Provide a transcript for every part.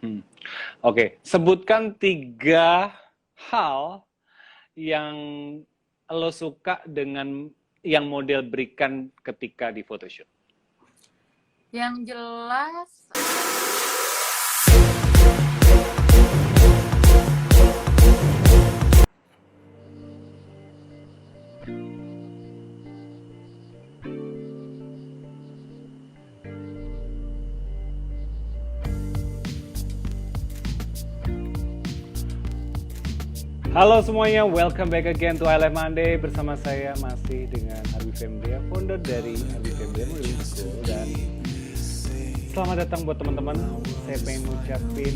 Hmm. Oke, sebutkan 3 hal yang lo suka dengan yang model berikan ketika di photoshoot. Yang jelas Halo semuanya, welcome back again to I Love Monday. Bersama saya masih dengan Arbi Femdia, founder dari Arbi Femdia Modeling School. Dan selamat datang buat teman-teman. Saya pengen ngucapin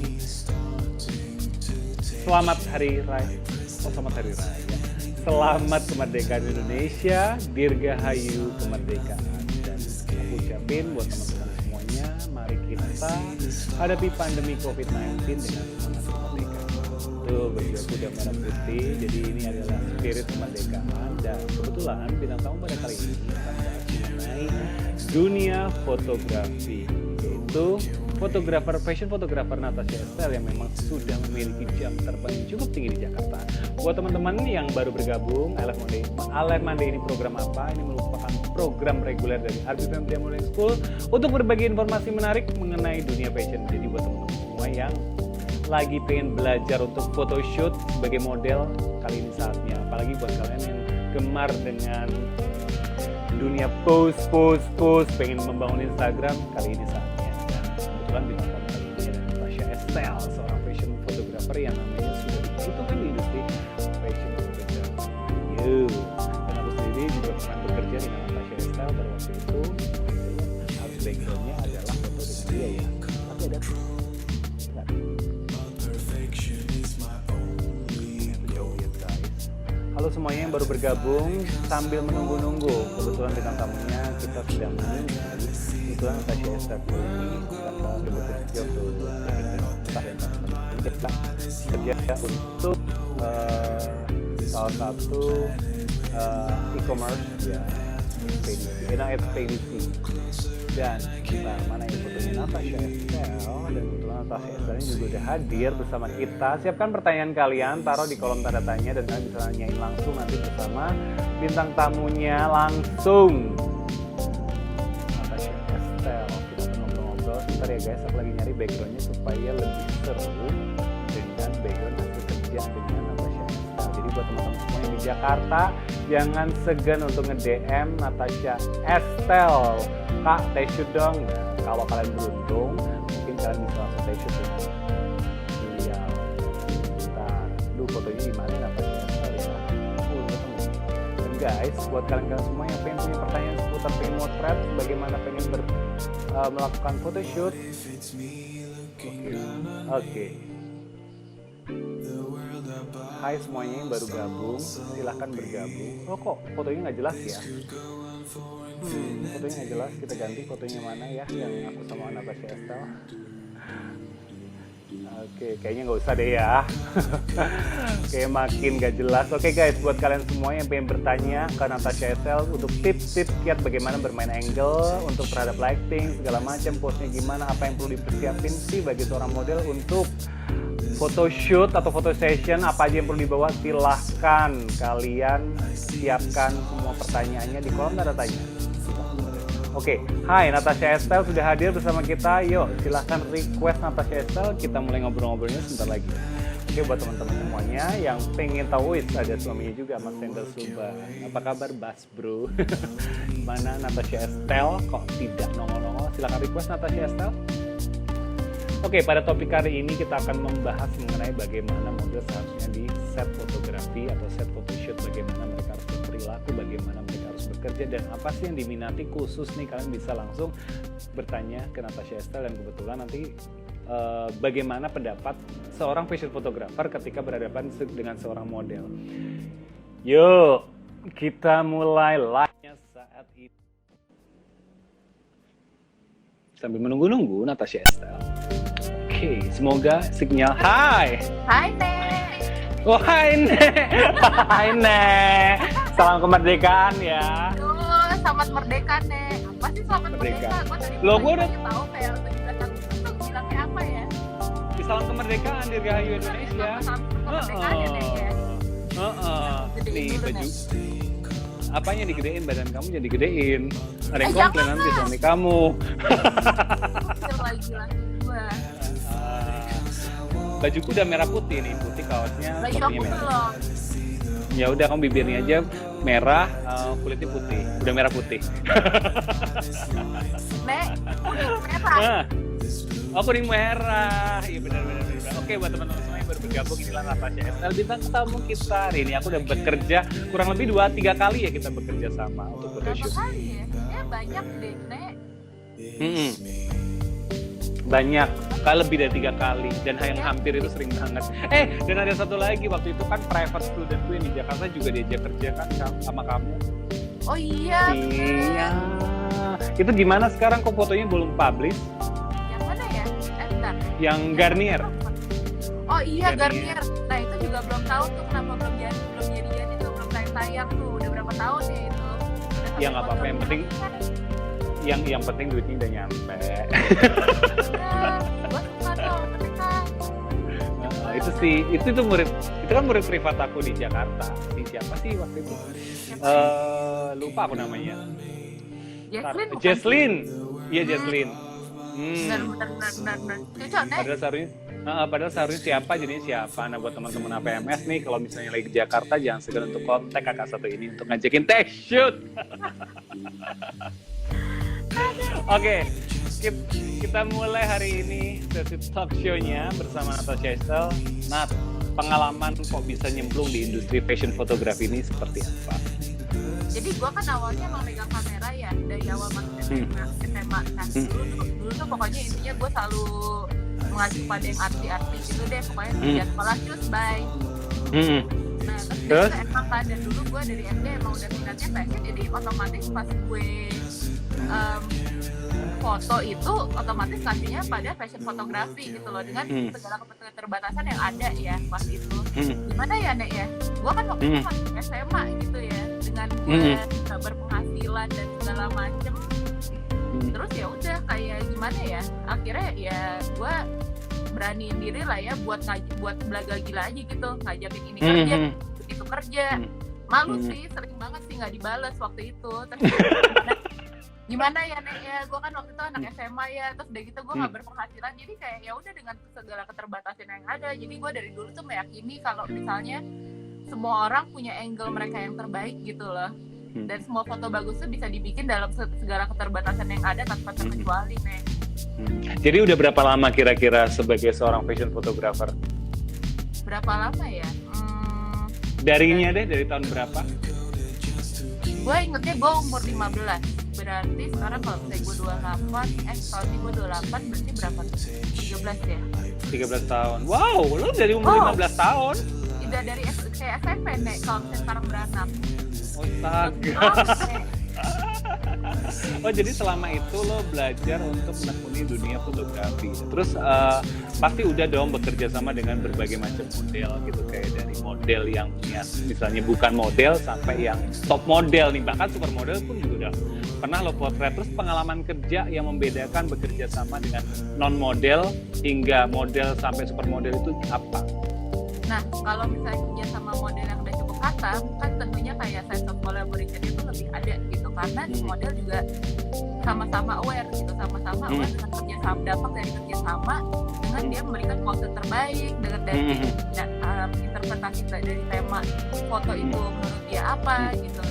selamat hari raya. Selamat hari raya. Selamat kemerdekaan Indonesia, Dirgahayu kemerdekaan. Dan aku ucapin buat teman-teman semuanya, mari kita hadapi pandemi COVID-19 dengan semangat kemerdekaan. Tuh, baju aku udah merah putih, jadi ini adalah spirit kemerdekaan. Dan kebetulan bintang tamu pada kali ini akan bahas mengenai dunia fotografi, yaitu fotografer, fashion fotografer Natasha Estelle yang memang sudah memiliki jam terbang yang cukup tinggi di Jakarta. Buat teman-teman yang baru bergabung, I Love Monday ini program apa? Ini merupakan program reguler dari Arbi Femdia Modeling School untuk berbagi informasi menarik mengenai dunia fashion. Jadi buat teman-teman semua yang lagi pengen belajar untuk photoshoot sebagai model, kali ini saatnya. Apalagi buat kalian yang gemar dengan dunia post, pengen membangun Instagram, kali ini saatnya. Dan kebetulan bintang tamu kali ini adalah Natasha Estelle, seorang fashion photographer yang namanya sudah dibutuhkan di industri fashion photography. Dan aku sendiri juga pernah bekerja dengan Natasha Estelle pada waktu itu. Harus backgroundnya adalah foto dengan dia ya. Tapi ada halo semuanya yang baru bergabung, sambil menunggu-nunggu. Kebetulan bintang tamunya kita sedang menunggu. Kebetulan Natasha Estelle ini bakal bekerja untuk salah satu e-commerce ya, ekspedisi. Dan kita mana yang fotonya Natasha Estelle, dan kebetulan Natasha Estelle ini juga udah hadir bersama kita. Siapkan pertanyaan kalian, taruh di kolom tanda tanya dan kalian bisa nanyain langsung nanti bersama bintang tamunya langsung. Natasha Estelle, kita akan ngobrol-ngobrol. Sebentar ya guys, aku lagi nyari backgroundnya supaya lebih seru dengan background hasil kerja dengan Natasha Estelle. Jadi buat teman-teman semua yang di Jakarta, jangan segan untuk nge-DM Natasha Estelle. Kak, test shoot dong. Nah, kalau kalian beruntung, mungkin kalian bisa langsung test shoot ya. Iya. Bentar. Aduh, fotonya gimana ya Natasha Estelle ya? Dan guys, buat kalian semua yang pengen punya pertanyaan seputar pengen motret, bagaimana pengen melakukan photoshoot. Oke. Hai semuanya yang baru gabung, silahkan bergabung. Oh kok fotonya nggak jelas ya? Fotonya nggak jelas, kita ganti fotonya mana ya yang aku sama Natasha Estelle. Oke, kayaknya nggak usah deh ya. Kayak makin nggak jelas. Oke guys, buat kalian semua yang pengen bertanya ke Natasha Estelle untuk tips-tips kiat bagaimana bermain angle, untuk terhadap lighting, segala macam, pose-nya gimana, apa yang perlu dipersiapin sih bagi seorang model untuk photoshoot atau photo session, apa aja yang perlu dibawa, silahkan kalian siapkan semua pertanyaannya di kolom tanda tanya. Oke, hai Natasha Estelle sudah hadir bersama kita. Yuk, silahkan request Natasha Estelle, kita mulai ngobrol-ngobrolnya sebentar lagi. Oke, buat teman-teman semuanya yang pengen tahu, ada suaminya juga, Mas Sendal Suban. Apa kabar, Bas Bro? Mana Natasha Estelle? Kok tidak nongol-nongol? Silahkan request Natasha Estelle. Oke, pada topik hari ini kita akan membahas mengenai bagaimana model seharusnya di set fotografi atau set photoshoot, bagaimana mereka harus berperilaku, bagaimana mereka harus bekerja, dan apa sih yang diminati khusus nih. Kalian bisa langsung bertanya ke Natasha Estelle, dan kebetulan nanti bagaimana pendapat seorang fashion photographer ketika berhadapan dengan seorang model. Yuk, kita mulai live-nya saat ini. Sambil menunggu-nunggu Natasha Estelle. Oke, semoga sinyal. Hai Nek. Oh hai Nek. Salam kemerdekaan ya. Selamat merdeka Nek. Apa sih selamat merdeka? Gue tadi Lo gue udah tahu kayak 17 Agustus tuh bilangnya apa ya? salam kemerdekaan Dirgahayu Indonesia. Salam kemerdekaan ya, Nek ya. Gedein Nih dulu, baju. Nek. Apanya digedein, badan kamu jadi digedein. Ada yang jangan komplain nanti lah. suami kamu. Kecil lagi gua. Bajuku udah merah putih nih, putih kaosnya, Baju topinya aku merah. belum. Ya udah kamu bibirnya aja merah, kulitnya putih. Udah merah putih. Nek, kuning merah. Oh kuning merah, iya benar. Oke buat teman-teman semua yang baru bergabung, inilah Natasha SL bintang tamu kita. Hari ini aku udah bekerja kurang lebih 2-3 kali ya kita bekerja sama untuk Berapa photoshoot. kali ya? Ya banyak deh, Nek. Banyak, lebih dari 3 kali dan yang hampir itu sering banget. Dan ada satu lagi, waktu itu kan private studentku yang di Jakarta juga diajak kerja kan sama kamu. Oh iya. Iya. Itu gimana sekarang kok fotonya belum publish? Yang mana ya? Bentar. Yang Garnier. Oh iya, Garnier. Garnier. Nah itu juga belum tahu tuh kenapa belum jadian itu, belum tayang tuh. Udah berapa tahun ya itu? Ya nggak apa-apa, yang penting yang penting duitnya udah nyampe. Gue suka tuh mereka. Itu sih, itu murid, itu kan murid privat aku di Jakarta. Di siapa sih waktu itu? Lupa aku namanya. Jesslyn bukan? Jesslyn. Iya Jesslyn. Benar. Cocok, Nek. Padahal seharusnya siapa jadinya siapa. Nah buat teman-teman APMS nih, kalau misalnya lagi di Jakarta jangan segan untuk kontak kakak satu ini untuk ngajakin tech shoot. Oke, kita mulai hari ini sesi talk show-nya bersama Natasha SL. Nat, pengalaman kok bisa nyemplung di industri fashion fotografi ini seperti apa? Jadi gue kan awalnya emang megang kamera ya dari awal masuk SMA. Nah dulu tuh pokoknya intinya gue selalu mengacu pada yang arti-arti gitu deh. Pokoknya sejak sekolah shoot bye. Nah terus emang kan, dan dulu gue dari SD emang udah minatnya fashion, jadi otomatis pas gue foto itu otomatis kasihnya pada fashion fotografi gitu loh, dengan segala keterbatasan yang ada ya pas itu. Gimana ya, Nek ya? Gue kan waktu itu masih SMA gitu ya, dengan gue berpenghasilan dan segala macem. Terus ya udah kayak gimana ya? Akhirnya ya gue beraniin diri lah ya buat belaga gila aja gitu, ngajakin ini kerja, itu kerja. Malu sih, sering banget sih nggak dibales waktu itu. Terus gimana ya, Nek ya? Gue kan waktu itu anak SMA ya, terus udah gitu gue nggak berpenghasilan, jadi kayak ya udah dengan segala keterbatasan yang ada. Jadi gue dari dulu tuh meyakini kalau misalnya semua orang punya angle mereka yang terbaik gitu loh, dan semua foto bagus tuh bisa dibikin dalam segala keterbatasan yang ada tanpa terkecuali, Nek. Jadi udah berapa lama kira-kira sebagai seorang fashion photographer? Berapa lama ya? Darinya deh, dari tahun berapa? Gue ingetnya gue umur 15. Berarti sekarang kalau misalnya gue 28, tahun ini gue 28, berarti berapa tuh? 13 ya? 13 tahun. Wow, lo dari umur 15 tahun? Udah dari kayak SMP, Nek, kalau misalnya sekarang beranak. Astaga. Oh jadi selama itu lo belajar untuk menekuni dunia fotografi. Terus pasti udah dong bekerja sama dengan berbagai macam model gitu, kayak dari model yang ya, misalnya bukan model sampai yang top model nih, bahkan supermodel pun juga udah pernah lo potret. Terus pengalaman kerja yang membedakan bekerja sama dengan non model hingga model sampai supermodel itu apa? Nah kalau misalnya kerja sama model yang udah cukup khatam, kan tentunya kayak sense of collaboration itu lebih ada gitu, karena di model juga sama-sama aware gitu, sama-sama aware dengan kerjasama, dampak dari kerjasama, dengan dia memberikan pose terbaik dengan dari interpretasi dari tema foto itu menurut dia apa gitu.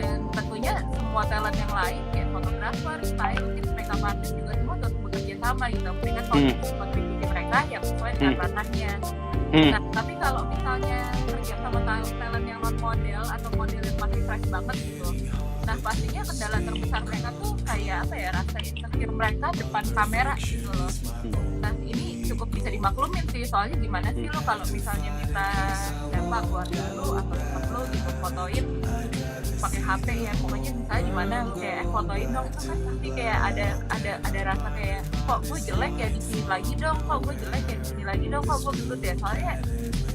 Dan tentunya semua talent yang lain kayak fotografer, stylist, makeup artist juga semua terus bekerja sama gitu, memberikan kontribusi mereka yang sesuai dengan ranahnya. Nah, tapi kalau misalnya kerja sama talent yang non model atau model yang masih fresh banget gitu, nah pastinya kendala terbesar mereka tuh kayak apa ya, rasa insecure mereka depan kamera gitu loh. Nah ini cukup bisa dimaklumin sih, soalnya gimana sih lo kalau misalnya minta siapa, keluarga lo atau temen lo gitu fotoin pakai HP ya, pokoknya misalnya gimana kayak fotoin dong, itu kan pasti kayak ada rasa kayak kok gue jelek ya di sini lagi dong, kok gue jelek ya di sini lagi dong, kok gue gendut ya, soalnya.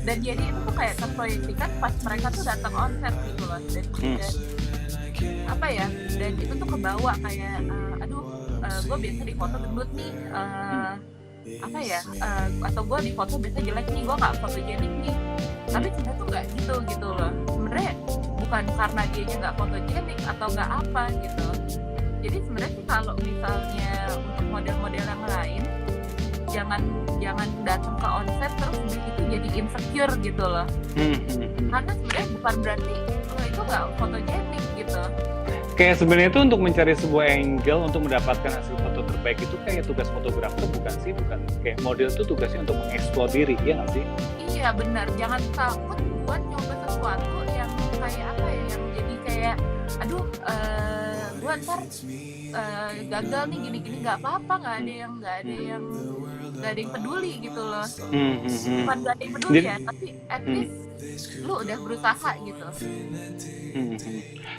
Dan jadi itu tuh kayak terproyeksikan pas mereka tuh datang on set gitu loh, dan apa ya, dan itu tuh kebawa kayak aduh gue biasa di foto gendut nih, apa ya, atau gue di foto biasa jelek nih, gue nggak fotogenik nih. Tapi sebenarnya tuh nggak gitu loh. Sebenarnya bukan karena dianya nggak fotogenik atau nggak apa gitu. Jadi sebenarnya sih kalau misalnya untuk model-model yang lain, jangan datang ke onset terus begitu jadi insecure gitu loh. Karena sebenarnya bukan berarti lo itu nggak fotogenik gitu. Kayak sebenarnya itu untuk mencari sebuah angle untuk mendapatkan hasil foto terbaik itu kayak tugas fotografer bukan sih? Bukan kayak model itu tugasnya untuk mengeksplor diri, ya nggak sih? Iya benar, jangan takut buat nyoba sesuatu yang kayak apa ya, yang jadi kayak aduh gue ntar gagal nih gini-gini, nggak apa-apa, nggak ada yang peduli gitu loh. Bukan nggak ada yang peduli ya, tapi at least lu udah berusaha gitu.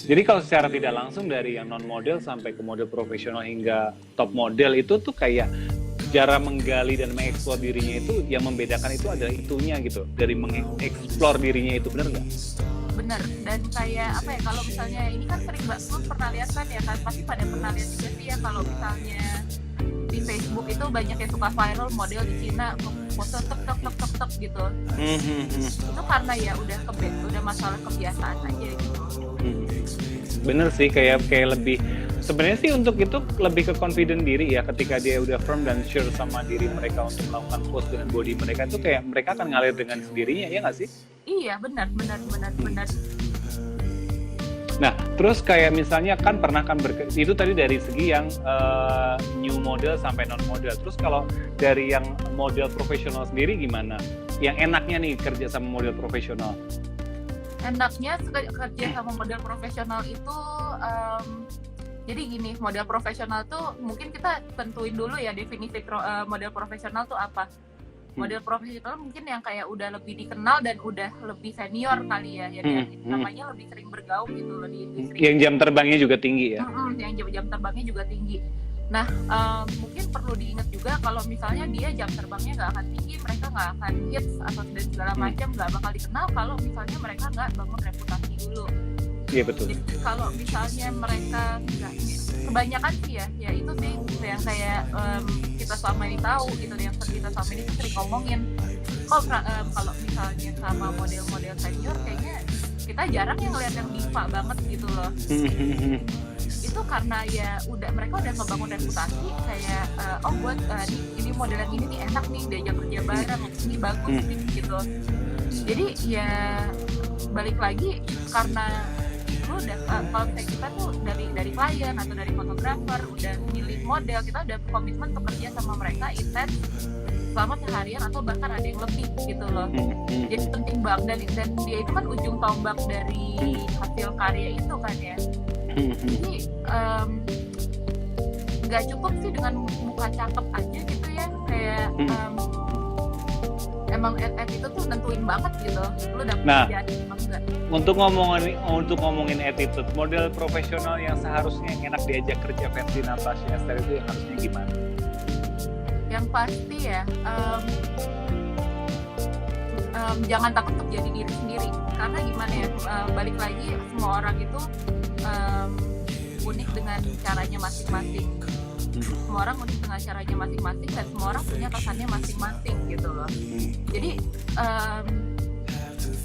Jadi kalau secara tidak langsung dari yang non model sampai ke model profesional hingga top model itu tuh kayak cara menggali dan mengeksplor dirinya itu yang membedakan itu adalah itunya gitu, dari mengeksplor dirinya itu, benar nggak? Bener, dan kayak apa ya, kalau misalnya ini kan sering banget, lu pernah lihat kan ya kan, pasti pada pernah lihat juga sih ya, kalau misalnya di Facebook itu banyak yang suka viral model di Cina foto tek gitu. Itu karena ya udah masalah kebiasaan aja gitu. Bener sih, kayak lebih sebenarnya sih untuk itu lebih ke confident diri ya, ketika dia udah firm dan sure sama diri mereka untuk melakukan pose dengan body mereka itu kayak mereka akan ngalir dengan sendirinya, ya nggak sih? Iya benar. Nah, terus kayak misalnya kan pernah kan itu tadi dari segi yang new model sampai non model. Terus kalau dari yang model profesional sendiri gimana? Yang enaknya nih kerja sama model profesional? Enaknya kerja sama model profesional itu jadi gini, model profesional tuh mungkin kita tentuin dulu ya definisi model profesional tuh apa. Model profesional mungkin yang kayak udah lebih dikenal dan udah lebih senior kali ya, namanya lebih sering bergaul gitu loh di industri. Yang jam terbangnya juga tinggi ya? Yang jam terbangnya juga tinggi. Nah, mungkin perlu diingat juga kalau misalnya dia jam terbangnya nggak akan tinggi, mereka nggak akan hits atau segala macam, nggak bakal dikenal kalau misalnya mereka nggak bangun reputasi dulu. Iya betul. Jadi kalau misalnya mereka nggak, kebanyakan sih ya itu sih yang kayak kita selama ini tahu gitu, yang kita selama ini sering ngomongin. Kalau misalnya sama model-model senior kayaknya kita jarang yang ngeliat yang diva banget gitu loh. Itu karena ya mereka udah ngebangun reputasi kayak buat ini model yang ini nih enak nih diajak kerja bareng, ini bagus nih gitu. Jadi ya balik lagi karena lu udah kalau kita tuh dari klien atau dari fotografer udah milih model, kita udah komitmen untuk kerja sama mereka intens selama seharian atau bahkan ada yang lebih gitu loh. Jadi penting banget, dan dia itu kan ujung tombak dari hasil karya itu kan ya. Jadi nggak cukup sih dengan muka cakep aja gitu ya, kayak emang itu tuh nentuin banget gitu lu dapet kerjaan emang enggak. Untuk ngomongin attitude, model profesional yang seharusnya enak diajak kerja versi Natasha Esther itu yang harusnya gimana? Yang pasti ya jangan takut untuk jadi diri sendiri, karena gimana ya, balik lagi semua orang itu unik dengan caranya masing-masing. Semua orang unik dengan caranya masing-masing dan semua orang punya kesannya masing-masing gitu loh. Jadi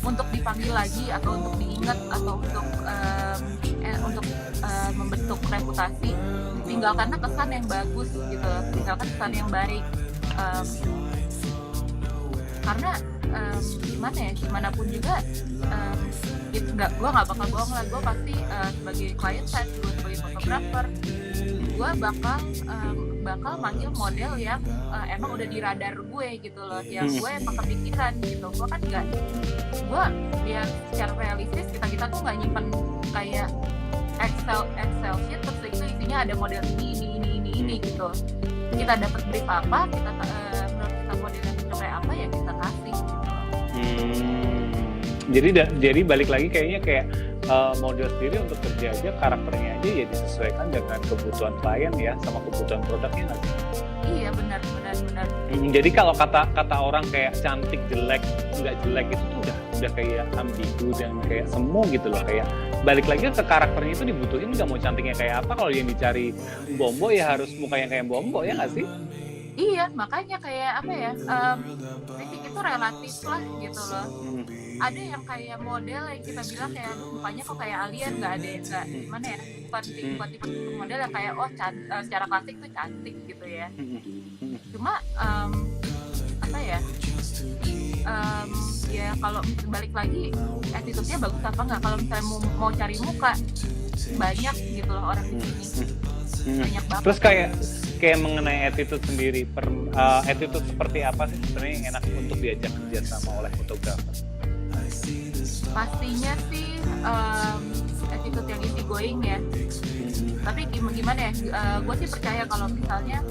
untuk dipanggil lagi atau untuk diingat atau untuk membentuk reputasi, tinggalkanlah kesan yang bagus gitu, tinggalkan kesan yang baik. Karena gimana ya, gimana pun juga gue nggak bakal bohong lah, gue pasti sebagai client side, gue sebagai fotografer, gue bakal manggil model yang emang udah di radar gue gitu loh, yang gue emang kepikiran gitu. Gue kan gue biar secara realistis kita tuh nggak nyimpen kayak Excel sheet terus itu isinya ada model ini gitu. Kita dapat brief apa, kita menurut kita model yang kayak apa ya kita kasih gitu. Jadi balik lagi kayaknya kayak model sendiri untuk kerja aja karakternya aja ya disesuaikan dengan kebutuhan klien ya, sama kebutuhan produknya nggak sih? Iya benar. Jadi kalau kata orang kayak cantik jelek nggak jelek itu tuh udah kayak ambigu dan kayak semu gitu loh, kayak balik lagi ke karakternya itu dibutuhin, nggak mau cantiknya kayak apa, kalau yang dicari Bombo ya harus muka yang kayak Bombo, ya nggak sih? Iya, makanya kayak apa ya, fisik itu relatif lah gitu loh. Ada yang kayak model yang kita bilang kayak aduh mukanya kok kayak alien, nggak gimana ya, bukan tipe model yang kayak secara klasik tuh cantik gitu ya. Cuma apa ya, ya kalau balik lagi attitude-nya bagus apa nggak. Kalau misalnya mau cari muka banyak gitu loh orang di sini, banyak banget. Terus kayak mengenai attitude sendiri, attitude seperti apa sih sebenarnya yang enak untuk diajak kerjasama oleh fotografer? Pastinya sih attitude yang easy going ya. Tapi gimana ya, gue sih percaya kalau misalnya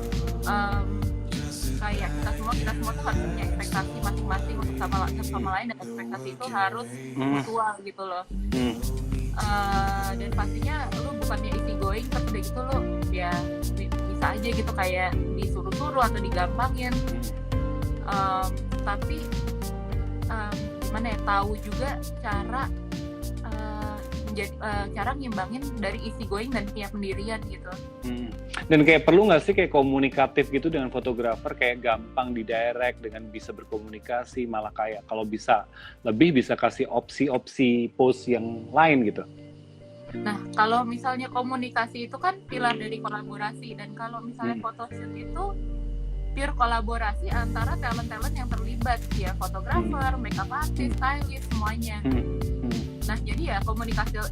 kayak kita semua tuh harus punya ekspektasi masing-masing untuk sama lain, dan ekspektasi itu harus mutual gitu loh. Dan pastinya lu bukannya easy going terus udah gitu lu ya bisa aja gitu kayak disuruh-suruh atau digampangin, tapi gimana ya, tahu juga cara cara ngimbangin dari easy going dan punya pendirian gitu. Dan kayak perlu nggak sih kayak komunikatif gitu dengan fotografer, kayak gampang di direct dengan bisa berkomunikasi, malah kayak kalau bisa lebih bisa kasih opsi-opsi pose yang lain gitu. Nah, kalau misalnya komunikasi itu kan pilar dari kolaborasi, dan kalau misalnya photoshoot itu pure kolaborasi antara talent-talent yang terlibat ya, fotografer, makeup artist, stylist, semuanya. Nah, jadi ya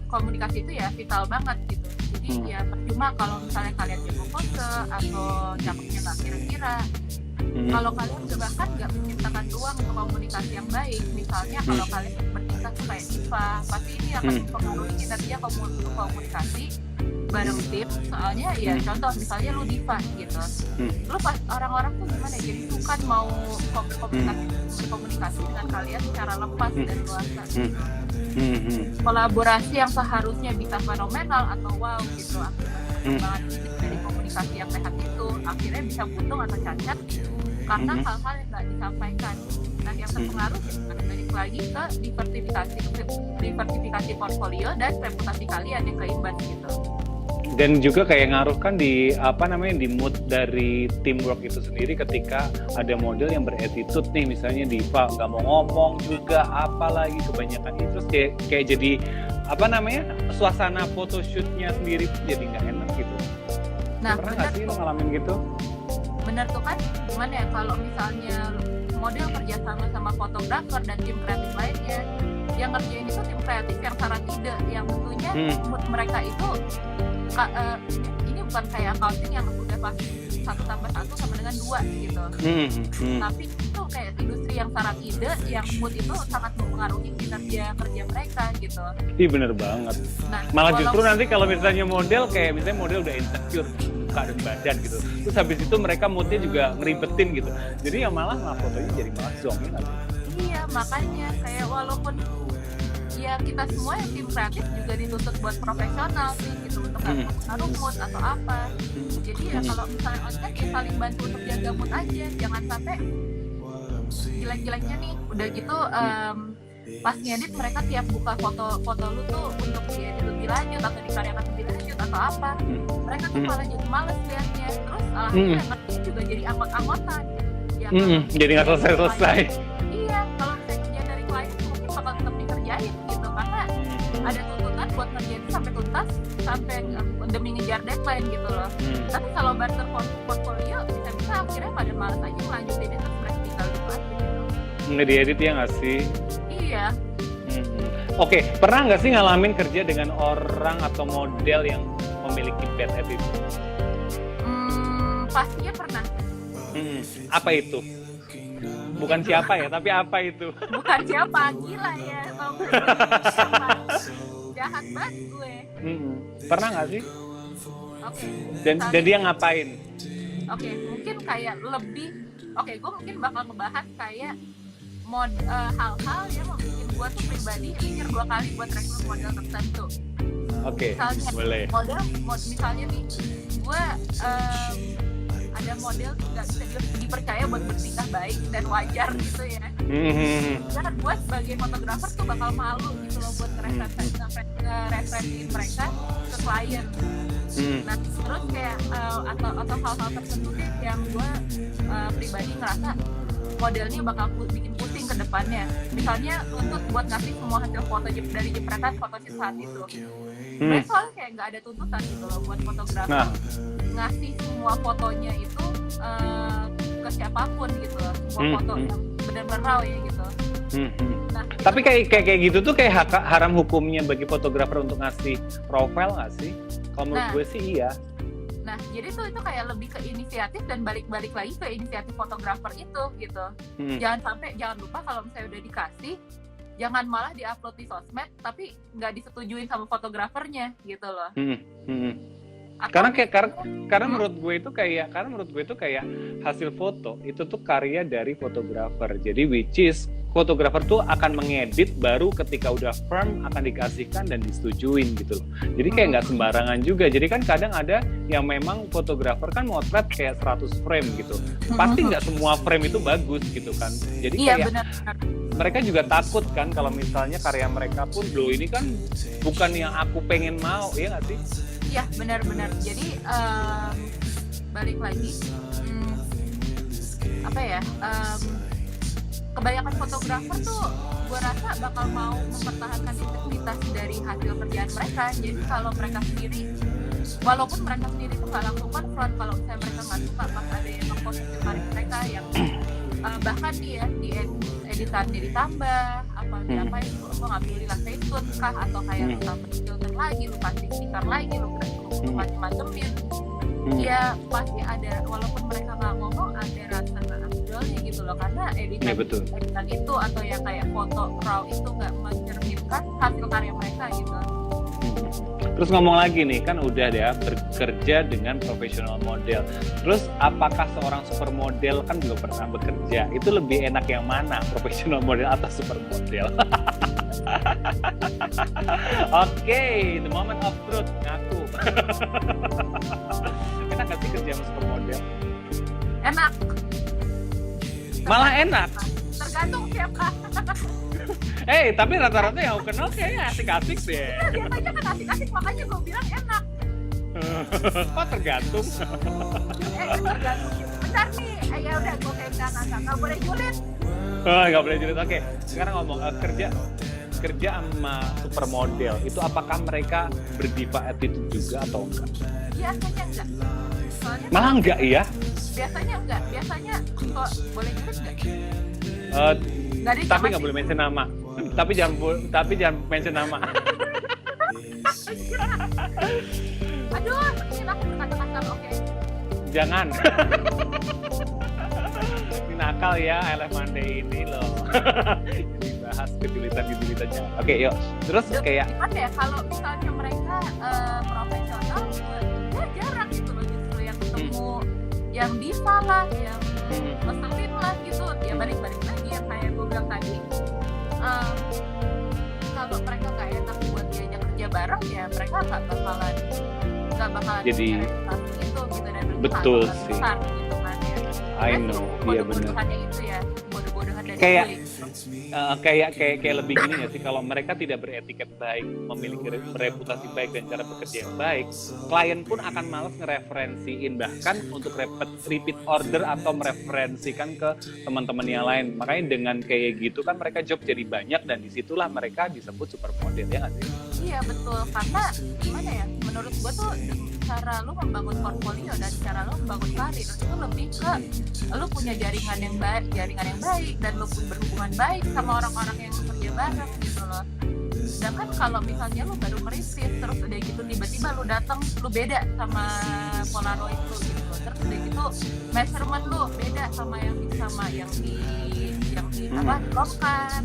komunikasi itu ya vital banget gitu. Jadi ya percuma kalau misalnya kalian jago pose atau cakepnya nggak kira-kira. Kalau kalian bahkan nggak menciptakan ruang untuk komunikasi yang baik, misalnya kalau kalian bertindak tuh kayak diva, pasti ini akan mempengaruhi kinerja komunikasi bareng tim. Soalnya ya contoh misalnya lu diva gitu, lu pas orang-orang tuh gimana ya, jadi suka mau komunikasi dengan kalian secara lepas dan luasa. Kolaborasi yang seharusnya bisa fenomenal atau wow gitu, perkembangan dari komunikasi yang sehat itu akhirnya bisa buntung atau cacat karena hal-hal yang nggak disampaikan. Nah, yang terpengaruh balik lagi ke diversifikasi portfolio dan reputasi kalian yang keimbas gitu. Dan juga kayak ngaruh kan di di mood dari teamwork itu sendiri ketika ada model yang berattitude nih, misalnya diva nggak mau ngomong juga apalagi kebanyakan itu, terus kayak jadi suasana photoshootnya sendiri jadi nggak enak gitu. Nah, pernah nggak sih lo ngalamin gitu? Bener tuh kan, gimana ya kalau misalnya model kerjasama sama fotografer dan tim kreatif lainnya, yang ngerjain itu tim kreatif yang saran ide, yang tentunya mood mereka itu ini bukan kayak accounting yang udah pasti 1+1 sama dengan 2 gitu. Tapi itu kayak industri yang saran ide, yang mood itu sangat mempengaruhi kinerja kerja mereka gitu. Iya bener banget. Nah, malah justru nanti kalau misalnya model udah insecure muka dan badan gitu, terus habis itu mereka moodnya juga ngeribetin gitu, jadi ya malah fotonya jadi malah zongin aja. Iya, makanya kayak walaupun ya kita semua yang tim kreatif juga dituntut buat profesional sih gitu, untuk ngaruh mood atau apa. Jadi ya kalau misalnya onsite ya saling bantu untuk jaga mood aja, jangan sampai jelek-jeleknya nih udah gitu pas ngedit mereka tiap buka foto lu tuh untuk diedit lebih lanjut atau dikaryakan lebih lanjut atau apa, mereka tuh malah jadi males liatnya, terus alhamdulillah juga jadi anggot-anggotan ya, jadi nggak selesai. Iya, kalau misalnya kerjaan dari klien mungkin bakal tetap dikerjain gitu, karena ada tuntutan buat ngerjain sampai tuntas, sampai demi ngejar deadline gitu loh. Tapi kalau barter portfolio bisa akhirnya pada males aja melanjutin itu, mereka tinggal gitu aja gitu. Nggak diedit ya nggak sih? Iya. Oke, pernah nggak sih ngalamin kerja dengan orang atau model yang memiliki bad attitude? Pastinya pernah. Apa itu? Bukan siapa ya, tapi apa itu? Bukan siapa, gila ya. Jahat banget gue. Pernah nggak sih? Oke. Dan dia ngapain? Oke, mungkin kayak lebih. Oke, gue mungkin bakal ngebahas kayak hal-hal yang membuat gue tuh pribadi mikir 2 kali buat rekrut model tertentu. Oke, boleh. Model misalnya nih, gue ada model nggak bisa dipercaya buat bertingkah baik dan wajar gitu ya. Nah, gue sebagai fotografer tuh bakal malu gitu loh buat ngereferensiin mereka ke klien. Nah terus kayak atau hal-hal tertentu deh yang gue pribadi ngerasa modelnya bakal bikin pusing ke depannya. Misalnya untuk buat ngasih semua hasil foto dari jepretan fotoshoot saat itu. Sebenarnya soalnya kayak nggak ada tuntutan gitu loh buat fotografer ngasih semua fotonya itu ke siapapun gitu loh. Semua foto yang benar-benar raw ya gitu. Nah, tapi kayak gitu tuh kayak haram hukumnya bagi fotografer untuk ngasih profile nggak sih? Kalau menurut gue sih iya. Nah, jadi tuh itu kayak lebih ke inisiatif dan balik-balik lagi ke inisiatif fotografer itu gitu. Jangan lupa kalau misalnya udah dikasih, jangan malah diupload di sosmed tapi nggak disetujuin sama fotografernya gitu loh. Karena menurut gue itu kayak hasil foto itu tuh karya dari fotografer. Jadi which is fotografer tuh akan mengedit baru ketika udah firm akan dikasihkan dan disetujuin gitu loh. Jadi kayak nggak sembarangan juga. Jadi kan kadang ada yang memang fotografer kan motret kayak 100 frame gitu. Pasti nggak semua frame itu bagus gitu kan. Jadi kayak benar. Mereka juga takut kan kalau misalnya karya mereka pun loh ini kan bukan yang aku pengen mau, ya nggak sih? Iya benar-benar. Jadi balik lagi kebanyakan fotografer tuh gue rasa bakal mau mempertahankan integritas dari hasil kerjaan mereka. Jadi kalau mereka sendiri, walaupun mereka sendiri tuh nggak langsung confront kalau misalnya mereka nggak suka pas ada yang ngepost karya mereka yang bahkan dia di editannya ditambah apa diapain itu lo nggak pilih lah facetune kah atau kayak lu tambah filter lagi, lu kasih stiker lagi, lu macem-macemin. Ya pasti ada, walaupun mereka nggak ngomong, ada rasa nggak afdolnya gitu loh, karena editan itu atau yang kayak foto raw itu nggak mencerminkan hasil karya mereka gitu. Terus ngomong lagi nih, kan udah ya bekerja dengan profesional model. Terus apakah seorang supermodel kan juga pernah bekerja? Itu lebih enak yang mana? Profesional model atau supermodel? Oke, the moment of truth, ngaku. Enak gak sih kerja sama supermodel? Enak. Malah enak? Tergantung siapa. Tapi rata-rata yang aku kenal kayaknya asik-asik deh. Iya, biasanya kan asik-asik, makanya gue bilang enak. Kok tergantung? Tergantung. Bentar nih, ya udah gue kayak nggak boleh julid. Nggak boleh julid. Oke, sekarang ngomong kerja sama supermodel itu apakah mereka berdiva attitude juga atau enggak? Biasanya enggak. Soalnya malah enggak ya? Biasanya enggak. Biasanya kok boleh julid enggak? Tapi nggak boleh mention nama. Tapi jangan mention nama. Aduh, ini aku berkata-kata oke. Jangan. Ini nakal ya, LF Monday ini loh. Bahas kejulitan-kejulitannya. Oke, yuk. Terus kayak gimana ya kalau misalnya mereka profesional, ya jarang gitu loh justru yang ketemu yang diva lah, yang ngeselin lah gitu. Ya balik-balik lagi yang kayak gue bilang tadi. Kalau mereka nggak enak buat diajak kerja bareng, ya mereka nggak bakalan jadi gitu dan betul sih. Besar, gitu kan ya. I know, iya benar. Itu ya bodoh-bodohan dari kayak gue. kayak lebih gini nggak sih, kalau mereka tidak beretiket baik, memiliki reputasi baik dan cara bekerja yang baik, klien pun akan malas ngereferensiin, bahkan untuk repeat order atau mereferensikan ke teman-teman yang lain. Makanya dengan kayak gitu kan mereka job jadi banyak dan disitulah mereka disebut supermodel, ya nggak sih? Iya betul, karena gimana ya, menurut gue tuh cara lu membangun portfolio dan cara lu membangun karir itu lebih ke lu punya jaringan yang baik dan lu pun berhubungan baik sama orang-orang yang bekerja bareng gitu loh. Sedangkan kalau misalnya lu baru merintis terus udah gitu tiba-tiba lu datang lu beda sama Polaroid lu gitu loh. Terus udah gitu measurement lu beda sama yang di longkan.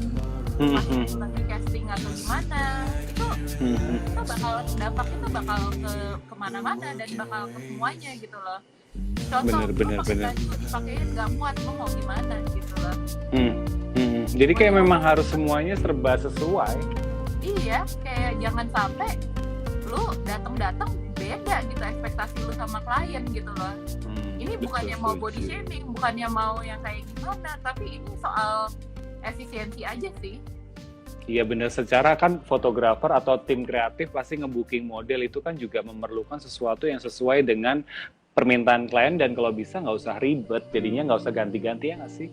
Lagi casting atau gimana itu bakal dampaknya tuh bakal ke kemana-mana dan bakal ke semuanya gitu loh. Contoh bener. dipakein gak muat, lu mau gimana gitu loh. Jadi kayak memang harus semuanya serba sesuai. Iya, kayak jangan sampai lu datang beda gitu ekspektasi lu sama klien gitu loh. Ini bukannya mau body shaming, bukannya mau yang kayak gimana, tapi ini soal efisiensi aja sih. Iya benar, secara kan fotografer atau tim kreatif pasti ngebooking model itu kan juga memerlukan sesuatu yang sesuai dengan permintaan klien, dan kalau bisa nggak usah ribet, jadinya nggak usah ganti-ganti, ya nggak sih?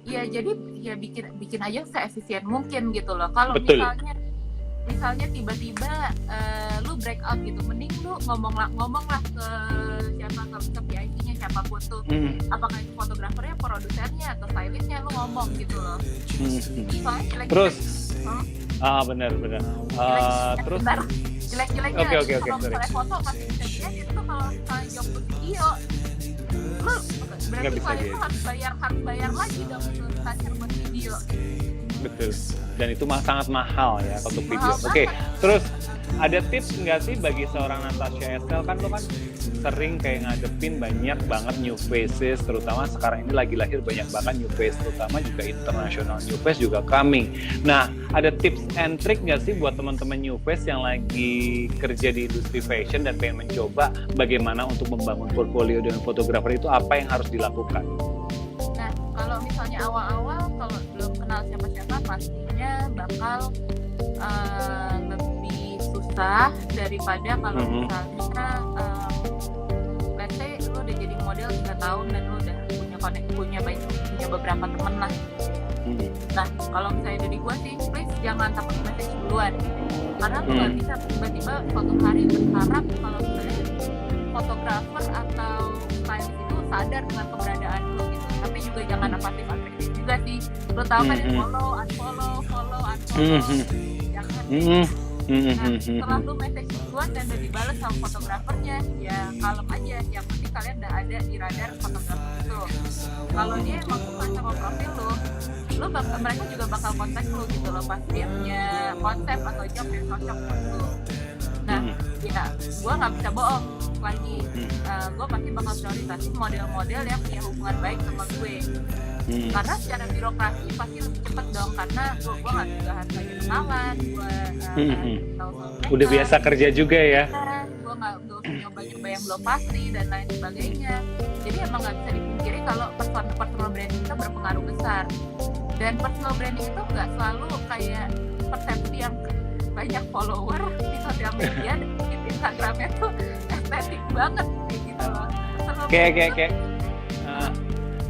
Iya, jadi ya bikin aja seefisien mungkin gitu loh. Kalau misalnya tiba-tiba lu break out gitu, mending lu ngomong lah ke siapa, ke PIC-nya siapapun tuh, apakah itu fotografernya, produsernya, atau stylistnya, lu ngomong gitu loh. Soalnya Terus benar terus jelek-jeleknya Oke, kalau misalnya foto masih bisa diedit tuh, kalau misalnya job video lu berarti klien lu harus bayar lagi dong itu stasiun buat video. Betul, dan itu sangat mahal ya untuk video. Oke, terus ada tips nggak sih bagi seorang Natasha Estel, kan lo kan sering kayak ngadepin banyak banget new faces, terutama sekarang ini lagi lahir banyak banget new face, terutama juga international new face juga coming. Nah, ada tips and trick nggak sih buat teman-teman new face yang lagi kerja di industri fashion dan pengen mencoba bagaimana untuk membangun portfolio dengan fotografer, itu apa yang harus dilakukan? Nah, kalau misalnya awal-awal kalau belum kenal siapa-siapa, pastinya bakal lebih susah daripada kalau misalnya let's say lu udah jadi model 3 tahun dan lu udah punya beberapa temen lah. Nah, kalau misalnya dari gue sih, please jangan takut message duluan, karena lu gak bisa tiba-tiba suatu hari berharap kalau misalnya fotografer atau stylist itu sadar dengan keberadaan lu gitu. Tapi juga jangan apatis agresif juga sih. Lu tahu kan, unfollow. Jangan. Nah, setelah lu message duluan dan udah dibalas sama fotografernya, ya kalem aja. Yang penting kalian udah ada di radar fotografer itu. Kalau dia emang suka sama profil lu mereka juga bakal kontak lu gitu loh pas dia punya konsep atau job yang cocok buat lu. Nah, ya gue nggak bisa bohong lagi. Gue pasti bakal prioritasin model-model yang punya hubungan baik sama gue. Karena secara birokrasi pasti lebih cepet dong, karena gue nggak juga harus lagi kenalan, udah biasa kerja juga ya. Gue nggak usah nyoba yang belum pasti dan lain sebagainya. Jadi emang nggak bisa dipungkiri kalau personal branding itu berpengaruh besar. Dan personal branding itu nggak selalu kayak persepsi yang banyak follower di sosial media dan di Instagramnya tuh estetik banget gitu loh.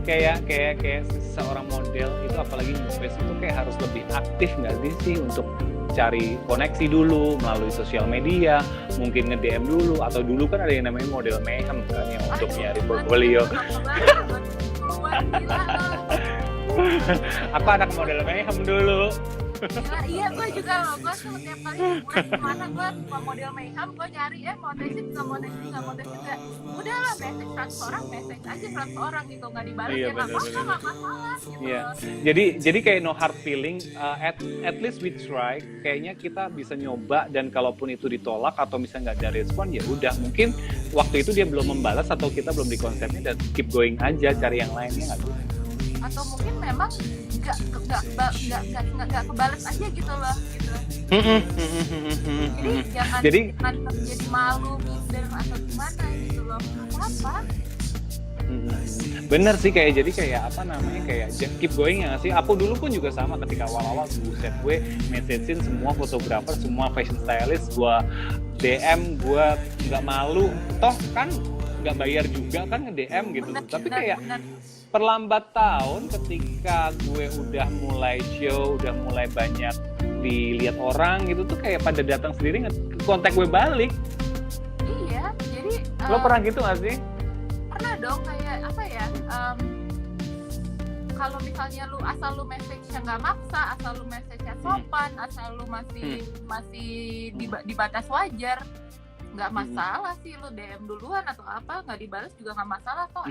Kayak seorang model itu, apalagi new face itu kayak harus lebih aktif nggak sih untuk cari koneksi dulu melalui sosial media, mungkin nge-DM dulu, atau dulu kan ada yang namanya model mayhem kan yang untuk nyari portfolio. Aku anak model mayhem dulu. Iya, gue juga loh. Gue tuh tiap kali liburan kemana, gue suka model mayhem, gue nyari mau tesis juga. Udahlah, message aja 100 orang gitu, nggak dibalas ya nggak masalah gitu. Iya. Jadi kayak no hard feeling. At least we try. Kayaknya kita bisa nyoba, dan kalaupun itu ditolak atau misalnya nggak ada respon, ya udah, mungkin waktu itu dia belum membalas atau kita belum di konsepnya, dan keep going aja, cari yang lainnya nggak sih? Atau mungkin memang nggak kebalas aja gitu loh gitu. Jadi jangan jadi malu, minder atau gimana gitu loh. Apa? Bener sih, kayak apa namanya, kayak keep going ya sih. Aku dulu pun juga sama, ketika awal-awal gue messagein semua fotografer, semua fashion stylist, gue DM, gue nggak malu, toh kan nggak bayar juga kan nge-DM gitu. Tapi kayak perlambat tahun ketika gue udah mulai show, udah mulai banyak dilihat orang gitu tuh, kayak pada datang sendiri kontak gue balik. Iya, jadi lo pernah gitu nggak sih? Pernah dong, kayak apa ya, kalau misalnya asal lu message-nya nggak maksa, asal lu message-nya sopan, asal lu masih di batas wajar, nggak masalah sih lu DM duluan atau apa, nggak dibalas juga nggak masalah toh.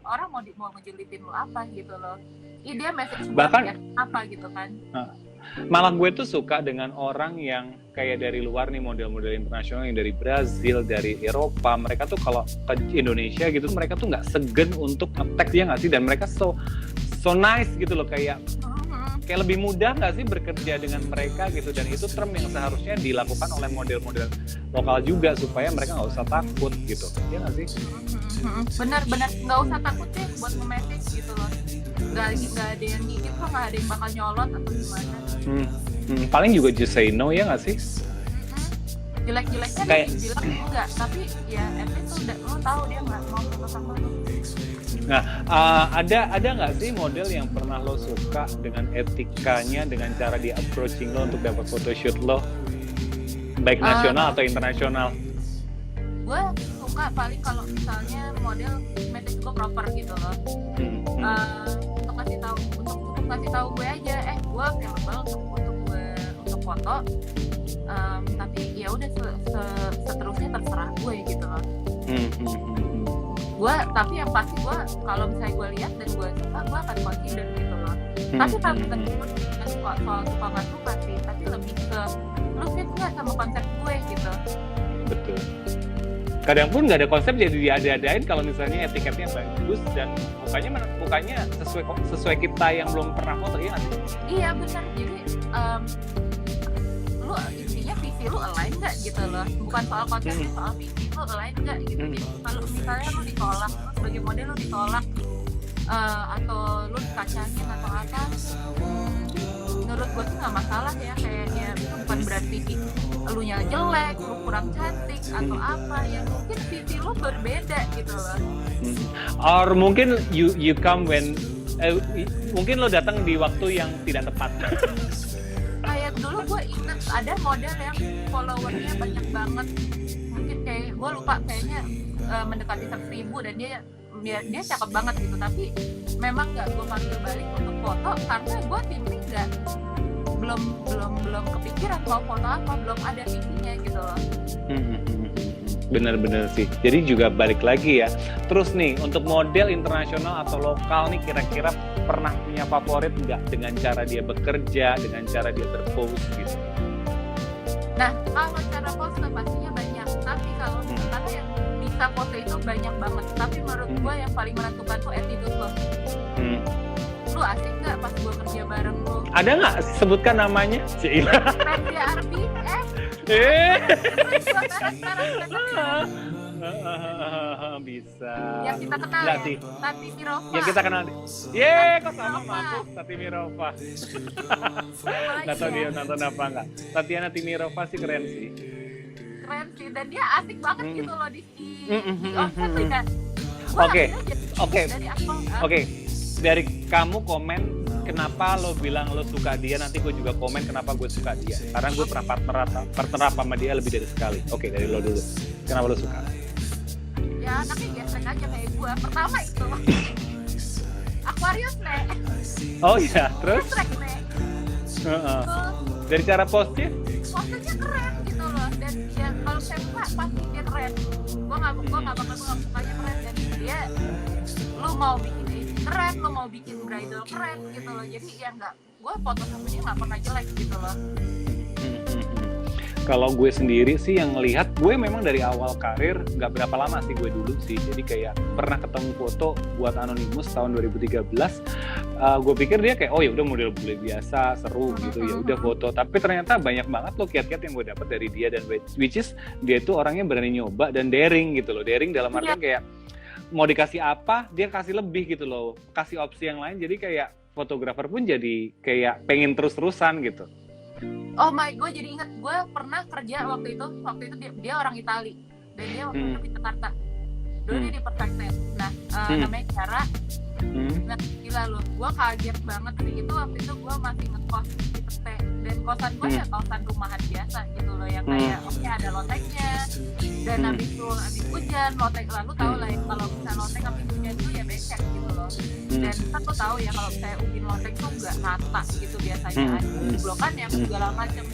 Orang mau ngejelitin lu apa gitu loh. Dia message bahkan apa gitu kan. Malah gue tuh suka dengan orang yang kayak dari luar nih, model-model internasional yang dari Brazil, dari Eropa, mereka tuh kalau ke Indonesia gitu, mereka tuh nggak segen untuk nge-tag, ya nggak sih? Dan mereka so nice gitu loh, kayak kayak lebih mudah nggak sih bekerja dengan mereka gitu, dan itu term yang seharusnya dilakukan oleh model-model lokal juga supaya mereka nggak usah takut gitu, ya nggak sih? Benar-benar nggak usah takut deh buat nge-message gitu loh, nggak ada yang gigit kok, nggak ada yang bakal nyolot atau gimana. Paling juga just say no, ya nggak sih? Jelek-jeleknya Kayak- dia bilang enggak, tapi ya at least udah lo tahu dia nggak mau foto sama lo. Nah, ada nggak sih model yang pernah lo suka dengan etikanya, dengan cara di approaching lo untuk dapat photoshoot lo, baik nasional atau internasional? Gue suka paling kalau misalnya model message gue proper gitu loh. Untuk kasih tahu gue aja, gue available untuk foto, tapi ya udah seterusnya terserah gue gitu loh. Gue tapi yang pasti gue kalau misalnya gue lihat dan gue suka, gue akan consider gitu loh. Tapi kalau misalnya soal suka nggak suka sih, tapi lebih ke lu fit nggak sama konsep gue gitu. Betul. Kadang pun nggak ada konsep jadi diada-adain kalau misalnya etiketnya bagus dan mukanya sesuai kita yang belum pernah foto, ya nggak sih? Iya benar, jadi lu intinya visi lu align nggak gitu loh, bukan soal konsepnya, soal visi lu align nggak gitu. Jadi kalau misalnya lu ditolak, lu sebagai model lu ditolak, atau lu dikacangin atau apa, menurut gue sih nggak masalah ya, kayak ya itu bukan berarti lu nya jelek, lu kurang cantik atau apa, ya mungkin visi lu berbeda gitu loh. Or mungkin you come when mungkin lo datang di waktu yang tidak tepat. Kayak dulu gue inget ada model yang followernya banyak banget, mungkin kayak gue lupa, kayaknya mendekati 100.000 dan dia cakep banget gitu, tapi memang nggak gue panggil balik untuk foto karena gue simply nggak belum kepikiran mau foto apa, belum ada visinya gitu loh. Bener-bener sih. Jadi juga balik lagi ya. Terus nih untuk model internasional atau lokal nih, kira-kira pernah punya favorit nggak dengan cara dia bekerja, dengan cara dia berpose gitu? Nah kalau cara pose pastinya banyak, tapi kalau karena yang bisa foto itu banyak banget, tapi menurut gue yang paling menentukan tuh attitude lo. Lu asik nggak pas gue kerja bareng lu? Ada nggak? Sebutkan namanya. Cila. Raja Arbi, Bisa. yang kita kenal Nggak ya, sih. Tati Mirova. Yang kita kenal. Kok sama mampus Tati Mirova. Nggak tahu dia nonton apa nggak. Tatiana Timirova sih keren sih. Keren sih, dan dia asik banget gitu loh di onset tuh ya. Oke. Dari kamu komen kenapa lo bilang lo suka dia, nanti gue juga komen kenapa gue suka dia. Karena gue pernah partner sama dia lebih dari sekali. Oke, dari lo dulu. Kenapa lo suka? Ya anaknya gesek aja kayak gue. Pertama itu Aquarius nih. Oh iya, terus? Gesek nih. Dari cara postnya? Posenya keren gitu loh, dan ya kalau saya suka pasti dia keren. Gue nggak bakal sukanya keren, dan dia lu mau bikin keren, lu mau bikin bridal keren gitu loh. Jadi ya nggak, gue foto sama dia nggak pernah jelek gitu loh. Kalau gue sendiri sih yang ngelihat, gue memang dari awal karir nggak berapa lama sih gue dulu sih. Jadi kayak pernah ketemu foto buat Anonymous tahun 2013. Gue pikir dia kayak oh ya udah model bule biasa, seru gitu, ya udah foto. Tapi ternyata banyak banget loh kiat-kiat yang gue dapat dari dia, dan which is dia tuh orangnya berani nyoba dan daring gitu loh. Daring dalam artian kayak mau dikasih apa dia kasih lebih gitu loh, kasih opsi yang lain. Jadi kayak fotografer pun jadi kayak pengen terus-terusan gitu. Oh my, gue jadi inget, gue pernah kerja waktu itu dia orang Itali, dan dia waktu itu di Jakarta. Dulu dia di Perfected. Nah, namanya Cara. Nah, gila loh, gue kaget banget sih. Itu waktu itu gue masih ngekos di Pete, dan kosan gue ya kosan rumahan biasa gitu loh, yang kayak oke ada loteknya, dan habis hujan lotek, lalu tau lah ya, kalau misalnya lotek habis hujan itu ya becek gitu loh. Dan kita tuh tahu ya kalau misalnya ubin lotek tuh nggak rata gitu biasanya, ada blokan yang segala macam,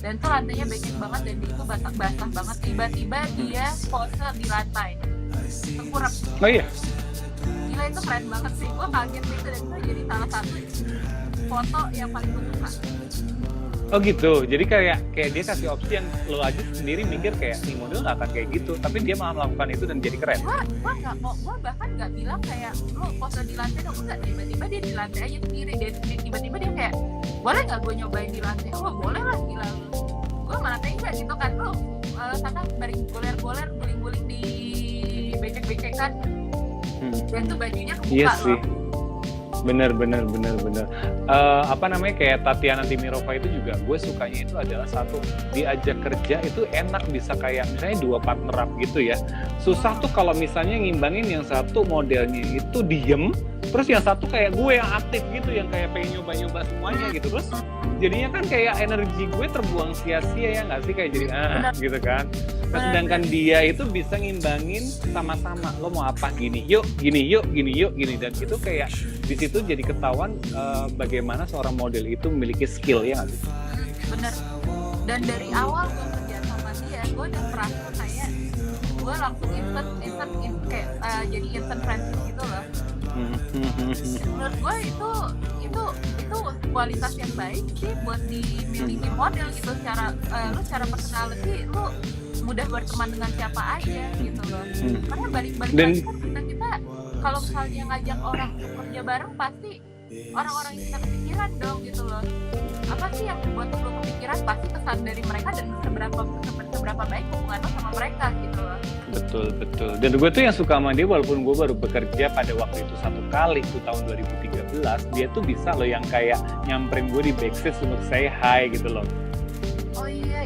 dan tuh lantainya becek banget, dan itu basah banget. Tiba-tiba dia pose di lantai tengkurap. Oh iya. Gila, itu keren banget sih, gue kaget gitu, dan itu jadi salah satu foto yang paling gue suka. Oh gitu, jadi kayak dia kasih opsi yang lo aja sendiri mikir kayak nih model nggak akan kayak gitu, tapi dia malah melakukan itu dan jadi keren. Gue bahkan nggak bilang kayak lo pose di lantai dong, enggak, tiba-tiba dia di lantai aja sendiri, dan tiba-tiba dia kayak boleh nggak gue nyobain di lantai? Oh boleh lah, gila lu. Gue mana tega gitu kan, lu sana baring goler-goler, guling-guling di becek-becekan, dan tuh bajunya kebuka Iya loh. sih. Bener. Apa namanya, kayak Tatiana Timirova itu juga gue sukanya itu adalah satu, diajak kerja itu enak, bisa kayak misalnya 2 partner up gitu ya. Susah tuh kalau misalnya ngimbangin yang satu modelnya itu diem, terus yang satu kayak gue yang aktif gitu, yang kayak pengen nyoba-nyoba semuanya gitu. Terus jadinya kan kayak energi gue terbuang sia-sia ya nggak sih, kayak jadi gitu kan. Nah, sedangkan dia itu bisa ngimbangin sama-sama, lo mau apa, gini yuk, gini, dan itu kayak di situ jadi ketahuan bagaimana seorang model itu memiliki skill ya nggak sih? Bener. Dan dari awal gue kerja sama dia, gue udah merasa kayak gue langsung kayak jadi instant friends gitu loh. Menurut gue itu kualitas yang baik sih buat dimiliki model gitu. Lu secara personality lu mudah berteman dengan siapa aja gitu loh. Karena balik-balik lagi kan kita kalau misalnya ngajak orang kerja bareng, pasti orang-orang yang kita kepikiran dong gitu loh. Apa sih yang membuat lu kepikiran? Pasti kesan dari mereka dan seberapa baik hubungan lo sama mereka gitu loh. Betul. Dan gue tuh yang suka sama dia, walaupun gue baru bekerja pada waktu itu 1 kali itu tahun 2013, dia tuh bisa loh yang kayak nyamperin gue di backstage untuk say hi gitu loh. Oh iya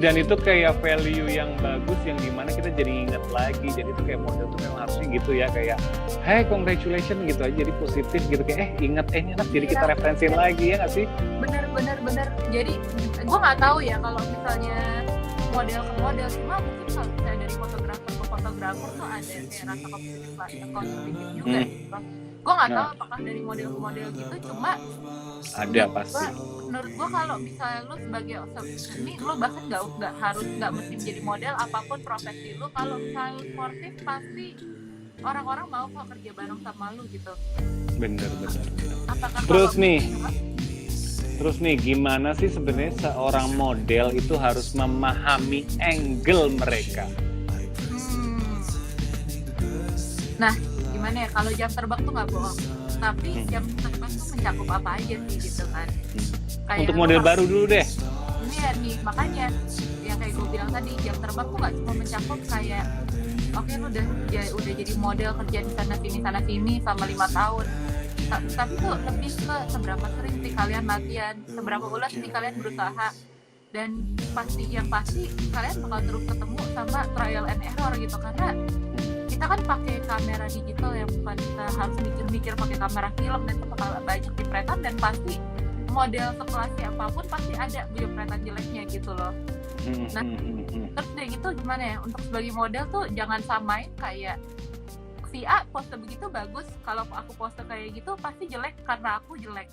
dan itu kayak value yang bagus yang dimana kita jadi ingat lagi. Jadi itu kayak model tuh memang harusnya gitu ya, kayak hey congratulations gitu aja, jadi positif gitu, kayak ingat ini enak, jadi kita referensiin lagi ya nggak sih? Bener. Jadi gue nggak tahu ya kalau misalnya model ke model, cuma mungkin kalau misalnya dari fotografer ke fotografer tuh ada kayak rasa kompetitif juga gitu. Gue nggak tahu apakah dari model ke model gitu, cuma ada pasti. Menurut gue kalau misalnya lu sebagai seni, lu bahkan nggak mesti menjadi model, apapun profesi lu, kalau misalnya lu sportif pasti orang-orang mau kok kerja bareng sama lu gitu. Bener. Apakah Terus nih, gimana sih sebenarnya seorang model itu harus memahami angle mereka? Nah, gimana ya, kalau jam terbang tuh nggak bohong, tapi jam terbang tuh mencakup apa aja sih gitu kan. Kayak untuk model baru dulu deh. Iya nih, makanya yang kayak gue bilang tadi, jam terbang tuh nggak cuma mencakup kayak oke, lu udah jadi model kerja di sana sini selama 5 tahun. Tapi tuh lebih ke seberapa sering sih kalian latihan, seberapa ulas sih kalian berusaha, dan pasti kalian bakal terus ketemu sama trial and error gitu. Karena kita kan pakai kamera digital yang bukan kita harus mikir pakai kamera film, dan itu bakal banyak jepretan, dan pasti model sekelas siapapun pasti ada jepretan jeleknya gitu loh. Nah, terus dari gitu gimana ya, untuk sebagai model tuh jangan samain kayak si A pose begitu bagus, kalau aku pose kayak gitu pasti jelek karena aku jelek.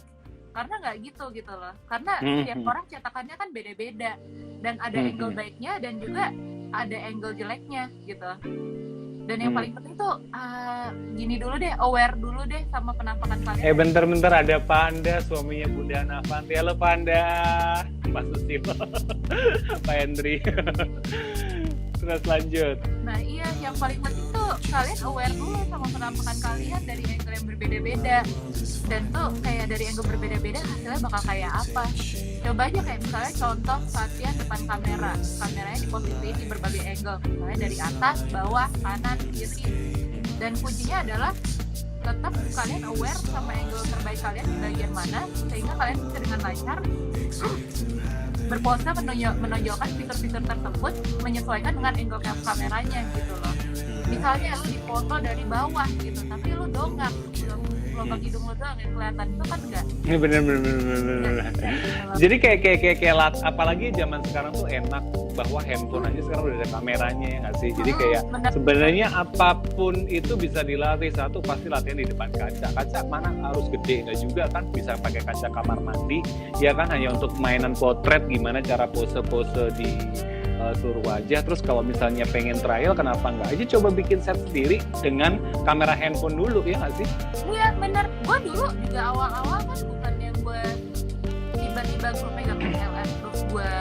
Karena nggak gitu loh. Karena setiap orang cetakannya kan beda-beda, dan ada angle baiknya dan juga ada angle jeleknya gitu. Dan yang paling penting tuh gini dulu deh, aware dulu deh sama penampakan kalian. Bentar, ada Panda, suaminya Bunda Navanti. Halo Panda, Mas Susilo, Pak Hendri. Terus lanjut. Nah iya, yang paling penting tuh kalian aware dulu sama penampakan kalian dari angle yang berbeda-beda. Dan tuh kayak dari angle berbeda-beda hasilnya bakal kayak apa. Coba aja kayak misalnya contoh latihan depan kameranya diposisiin di berbagai angle, misalnya dari atas, bawah, kanan, kiri. Dan kuncinya adalah tetap kalian aware sama angle terbaik kalian di bagian mana, sehingga kalian bisa dengan lancar berpose menonjolkan fitur-fitur tersebut menyesuaikan dengan angle kameranya gitu loh. Misalnya lu dipoto dari bawah gitu, tapi lu dongak gitu, lubang hidung lu doang yang kelihatan, itu kan enggak. Ini bener. Jadi kayak apalagi zaman sekarang tuh enak bahwa handphone aja sekarang udah ada kameranya ya nggak sih. Jadi kayak sebenarnya apapun itu bisa dilatih. Satu pasti latihan di depan kaca mana harus gede, nggak juga kan, bisa pakai kaca kamar mandi ya kan, hanya untuk mainan potret, gimana cara pose di seluruh wajah. Terus kalau misalnya pengen trial, kenapa nggak aja coba bikin set sendiri dengan kamera handphone dulu, ya nggak sih? Iya benar, gue dulu juga awal-awal kan bukan yang gue tiba-tiba gue pegang DSLR terus gue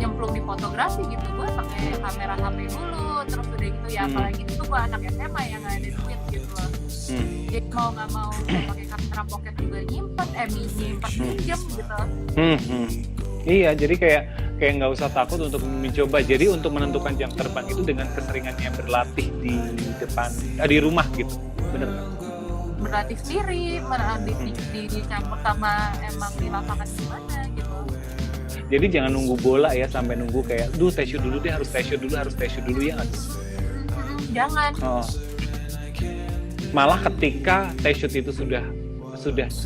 nyemplung di fotografi gitu. Gue pakai kamera HP dulu, terus udah gitu ya, apalagi itu gue anak SMA yang nggak ada duit gitu loh. Jadi mau nggak mau pakai kamera pocket juga nyimpen, minjem gitu. Iya, jadi kayak nggak usah takut untuk mencoba. Jadi untuk menentukan jam terbang itu dengan keseringannya berlatih di depan, di rumah gitu, bener nggak? Berlatih sendiri, dicampur sama emang di lapangan gimana gitu. Jadi jangan nunggu bola ya, sampai nunggu kayak, test shoot dulu deh, harus test shoot dulu ya nggak sih? Jangan. Malah ketika test shoot itu sudah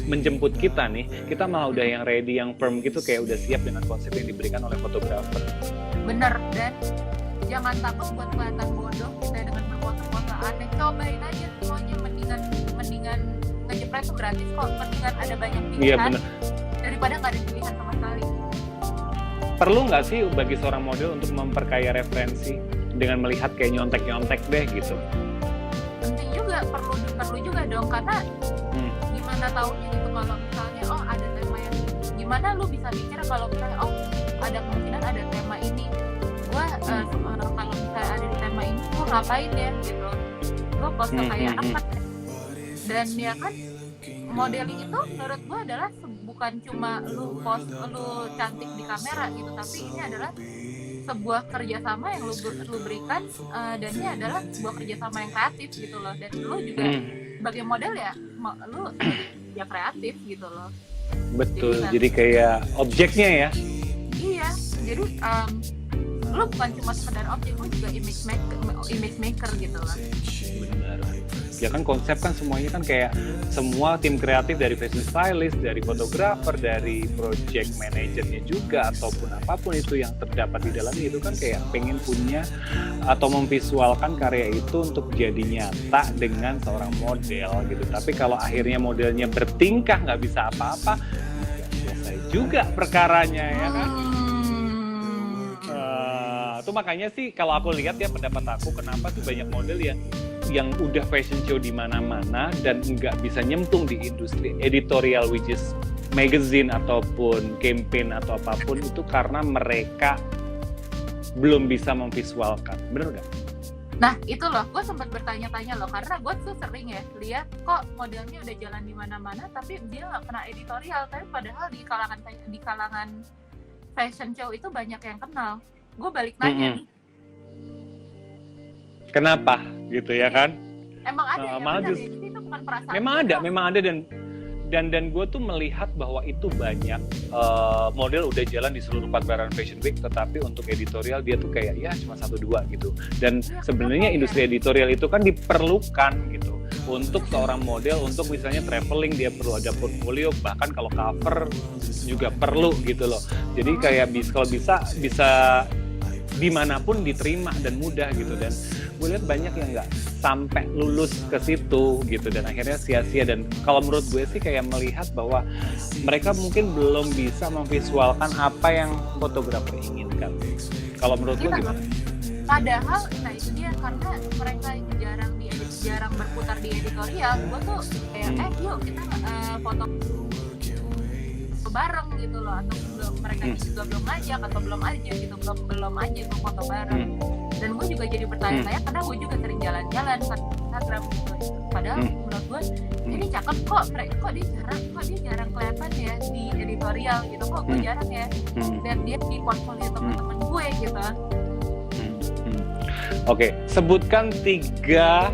menjemput kita nih, kita malah udah yang ready, yang firm gitu, kayak udah siap dengan konsep yang diberikan oleh fotografer. Bener, dan jangan takut buat kelihatan bodoh kita dengan berfoto-foto aneh. Cobain aja semuanya, mendingan ngejepret tuh gratis kok, mendingan ada banyak pilihan daripada nggak ada pilihan sama sekali. Perlu nggak sih bagi seorang model untuk memperkaya referensi dengan melihat kayak nyontek deh gitu? Penting juga, perlu juga dong, karena gimana taunya gitu kalau misalnya ada tema yang gimana lu bisa mikir kalau misalnya ada kemungkinan ada tema ini, gua kalau misalnya ada di tema ini gua ngapain ya gitu, gua post kayak apa. Dan ya kan, modeling itu menurut gua adalah bukan cuma lu post lu cantik di kamera gitu, tapi ini adalah sebuah kerjasama yang lu berikan, dan ini adalah sebuah kerjasama yang kreatif gitu loh. Dan lu juga sebagai model ya, lu ya kreatif gitu loh. Betul, jadi kayak objeknya ya. Iya, jadi lu bukan cuma sekedar objek, lu juga image maker gitu loh. Benar. Ya kan konsep kan semuanya kan kayak semua tim kreatif, dari fashion stylist, dari fotografer, dari project manajernya juga, ataupun apapun itu yang terdapat di dalamnya, itu kan kayak pengen punya atau memvisualkan karya itu untuk jadi nyata dengan seorang model gitu. Tapi kalau akhirnya modelnya bertingkah nggak bisa apa-apa, ya selesai juga perkaranya ya kan. Itu makanya sih kalau aku lihat ya, pendapat aku, kenapa sih banyak model yang udah fashion show di mana-mana dan nggak bisa nyemplung di industri editorial, which is magazine ataupun campaign atau apapun itu, karena mereka belum bisa memvisualkan. Bener nggak? Nah itu loh, gue sempat bertanya-tanya loh, karena gue tuh sering ya lihat kok modelnya udah jalan di mana-mana tapi dia nggak pernah editorial, tapi padahal di kalangan fashion show itu banyak yang kenal. Gue balik nanya nih, kenapa gitu ya kan? Emang ada ya, benar ya, itu bukan perasaan. Memang ada dan gue tuh melihat bahwa itu banyak model udah jalan di seluruh pagelaran Fashion Week, tetapi untuk editorial dia tuh kayak ya cuma 1-2 gitu. Dan sebenarnya industri editorial itu kan diperlukan gitu untuk seorang model, untuk misalnya traveling dia perlu ada portfolio, bahkan kalau cover juga perlu gitu loh. Jadi kayak kalau bisa dimanapun diterima dan mudah gitu. Dan gue lihat banyak yang nggak sampai lulus ke situ gitu, dan akhirnya sia-sia. Dan kalau menurut gue sih kayak melihat bahwa mereka mungkin belum bisa memvisualkan apa yang fotografer inginkan. Kalau menurut gue gimana? Padahal, nah itu dia, karena mereka jarang berputar di editorial. Gue tuh kayak yuk kita foto bareng gitu loh, atau mereka juga belum ngajak atau belum aja gitu, belum aja tuh foto bareng. Dan gue juga jadi bertanya-tanya karena gue juga sering jalan-jalan ke Instagram gitu. Padahal menurut gue ini cakep kok dia jarang kelihatan ya di editorial gitu, kok gue jarang ya, dan dia di portfolio teman-teman gue gitu. Oke, sebutkan 3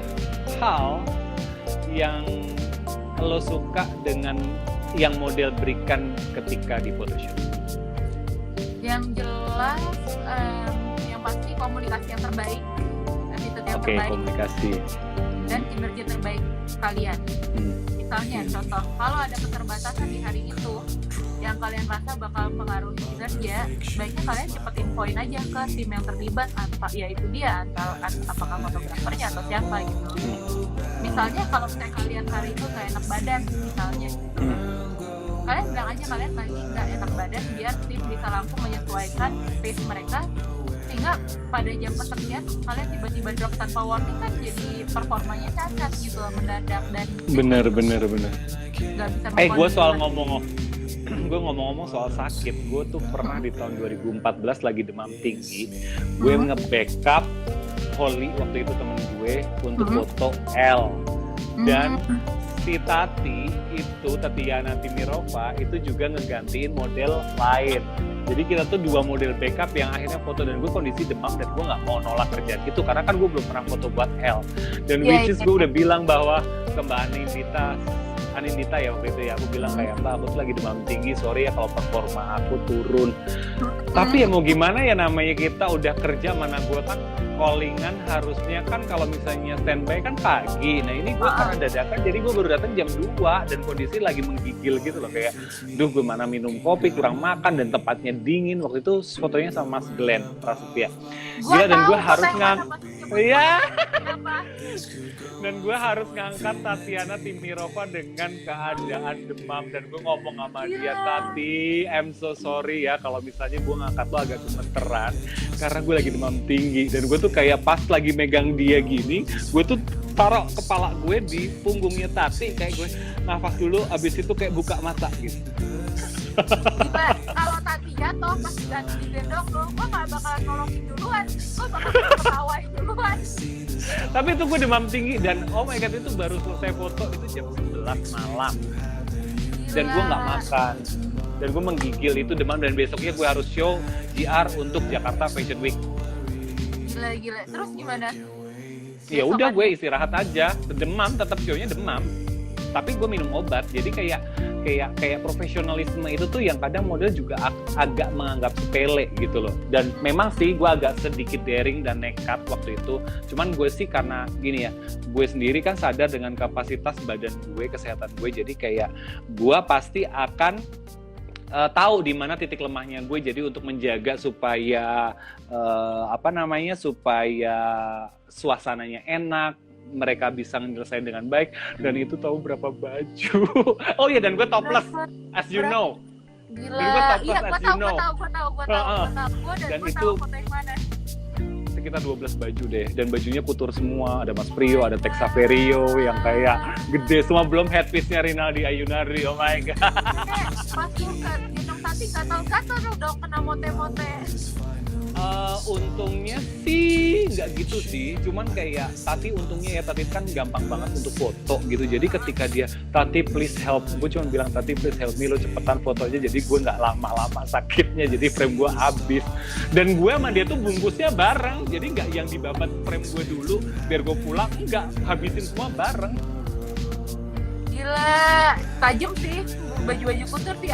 hal yang lo suka dengan yang model berikan ketika di photoshoot. Yang jelas, yang pasti komunikasi yang terbaik, attitude yang terbaik, komunikasi dan kinerja terbaik kalian. Misalnya contoh, kalau ada keterbatasan di hari itu yang kalian rasa bakal mempengaruhi kinerja, baiknya kalian cepet infoin aja ke tim yang terlibat, yaitu dia apakah fotografernya atau siapa gitu. Misalnya kalau misalnya kalian hari itu gak enak badan misalnya, kalian bilang aja kalian lagi gak enak badan, biar tim bisa langsung menyesuaikan pace mereka, sehingga pada jam pekerjaan kalian tiba-tiba drop tanpa warning, kan jadi performanya cacat gitu, mendadak. Dan bener gak bisa gue ngomong-ngomong soal sakit, gue tuh pernah di tahun 2014 lagi demam tinggi, gue nge-backup Holly waktu itu temen gue untuk foto L, dan si Tatiana Timirova itu juga ngegantiin model lain. Jadi kita tuh 2 model backup yang akhirnya foto, dan gue kondisi demam dan gue nggak mau nolak kerjaan itu karena kan gue belum pernah foto buat Elle. Dan which is gue udah bilang bahwa ke Mbak Anindita ya waktu itu ya, aku bilang kayak, Mbak aku tuh lagi demam tinggi, sorry ya kalau performa aku turun. Tapi ya mau gimana ya, namanya kita udah kerja, mana gue kan callingan harusnya kan kalau misalnya standby kan pagi. Nah ini gue karena dadakan, jadi gue baru datang jam 2 dan kondisi lagi menggigil gitu loh, kayak duh gue mana minum kopi, kurang makan, dan tempatnya dingin. Waktu itu fotonya sama Mas Glenn Prasetya. Gila, dan gue harus dan gue harus ngangkat Tatiana Timirova dengan keadaan demam, dan gue ngomong sama dia, Tati, I'm so sorry ya kalau misalnya gue ngangkat lo agak gemeteran karena gue lagi demam tinggi. Dan gue tuh kayak pas lagi megang dia gini, gue tuh taruh kepala gue di punggungnya Tati, kayak gue nafas dulu, abis itu kayak buka mata gitu. Kalau Tati jatuh pas ganti digendong lo, gue gak bakalan nolongin duluan, gue bakalan ketawain duluan. Tapi itu gue demam tinggi, dan oh my god, itu baru selesai foto itu jam 11 malam. Dan gue gak makan, dan gue menggigil, itu demam, dan besoknya gue harus show GR untuk Jakarta Fashion Week. Gila, terus gimana? Ya udah, gue istirahat aja, demam, tetap show-nya demam, tapi gue minum obat. Jadi kayak profesionalisme itu tuh yang kadang model juga agak menganggap sepele gitu loh. Dan memang sih gue agak sedikit daring dan nekat waktu itu. Cuman gue sih karena gini ya, gue sendiri kan sadar dengan kapasitas badan gue, kesehatan gue, jadi kayak gue pasti akan tahu di mana titik lemahnya gue. Jadi untuk menjaga supaya supaya suasananya enak, mereka bisa menyelesaikan dengan baik. Dan itu tahu berapa baju. Oh iya, dan gue topless as you know. Gila, dan gue topless iya, as you know. Gue tahu. Dan gue tahu foto yang mana. Sekitar 12 baju deh, dan bajunya kutur semua. Ada Mas Prio, ada Tex Saverio yang kayak gede semua, belum headpiece-nya Rinaldi Ayunari. Oh my god. Pas lu gendong Tati gatal-gatal dong, kena mote-mote. Untungnya sih nggak gitu sih, cuman kayak Tati untungnya ya, Tati kan gampang banget untuk foto gitu. Jadi ketika dia, Tati please help, gue cuma bilang Tati please help me, lo cepetan fotonya, jadi gue nggak lama-lama sakitnya, jadi frame gue habis. Dan gue sama dia tuh bungkusnya bareng, jadi nggak yang dibabat frame gue dulu biar gue pulang, nggak, habisin semua bareng. Gila, tajam sih, baju-baju kutur sih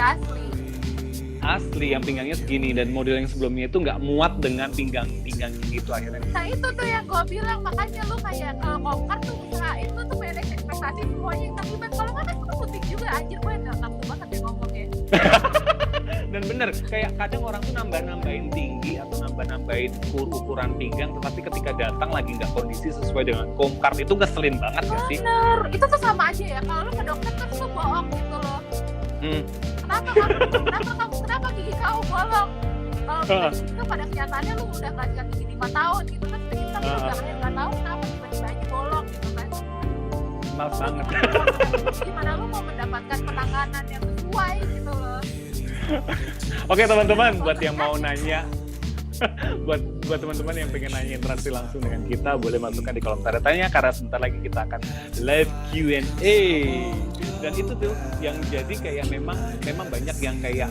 asli yang pinggangnya segini, dan model yang sebelumnya itu nggak muat dengan pinggang gitu akhirnya. Nah itu tuh yang gue bilang, makanya lu kayak kalau Komkar tuh usahain lu tuh manage ekspektasi semuanya, tapi kalau nggak kan lu putih juga, anjir gue nggak nafsu banget ya ngomongnya. Dan bener, kayak kadang orang tuh nambahin tinggi atau nambahin ukuran pinggang, tetapi ketika datang lagi nggak kondisi sesuai dengan Komkar, itu ngeselin banget gak sih? Bener, itu tuh sama aja ya, kalau lu ke dokter kan lu bohong gitu loh. Kenapa gigi kau bolong? Kalau itu pada kenyataannya lu udah kasih gigi 5 tahun gitu kan, kita udah kayak 4 tahun, kenapa tiba-tiba aja bolong gitu kan? Males banget. Gimana lu mau mendapatkan penanganan yang sesuai gitu loh? Oke teman-teman, buat yang mau nanya, buat teman-teman yang pengen nanya interaksi langsung dengan kita, boleh masukkan di kolom tanda tanya, karena sebentar lagi kita akan live Q&A. Dan itu tuh yang jadi kayak memang banyak yang kayak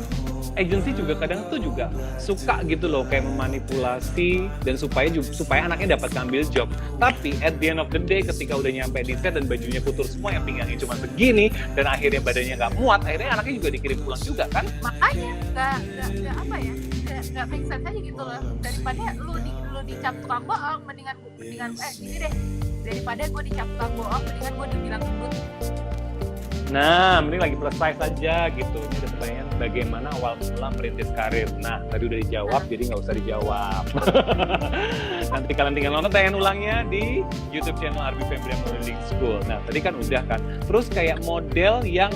agensi juga kadang tuh juga suka gitu loh, kayak memanipulasi dan supaya anaknya dapat ngambil job. Tapi at the end of the day, ketika udah nyampe di set dan bajunya kutur semua, yang pinggangnya cuma segini, dan akhirnya badannya nggak muat, akhirnya anaknya juga dikirim pulang juga kan? Makanya nggak make sense aja gitu loh. Daripada lu dicap tukang bohong, mendingan gini deh, daripada gue dicap tukang bohong, mendingan gue dibilang gendut. Nah, mending lagi plus size aja gitu. Ini ada pertanyaan, bagaimana awal mula merintis karir? Nah, tadi udah dijawab, jadi nggak usah dijawab. Nanti kalian tinggal nonton tayangan ulangnya di YouTube channel Arby Febrian Modeling School. Nah, tadi kan udah kan. Terus kayak model yang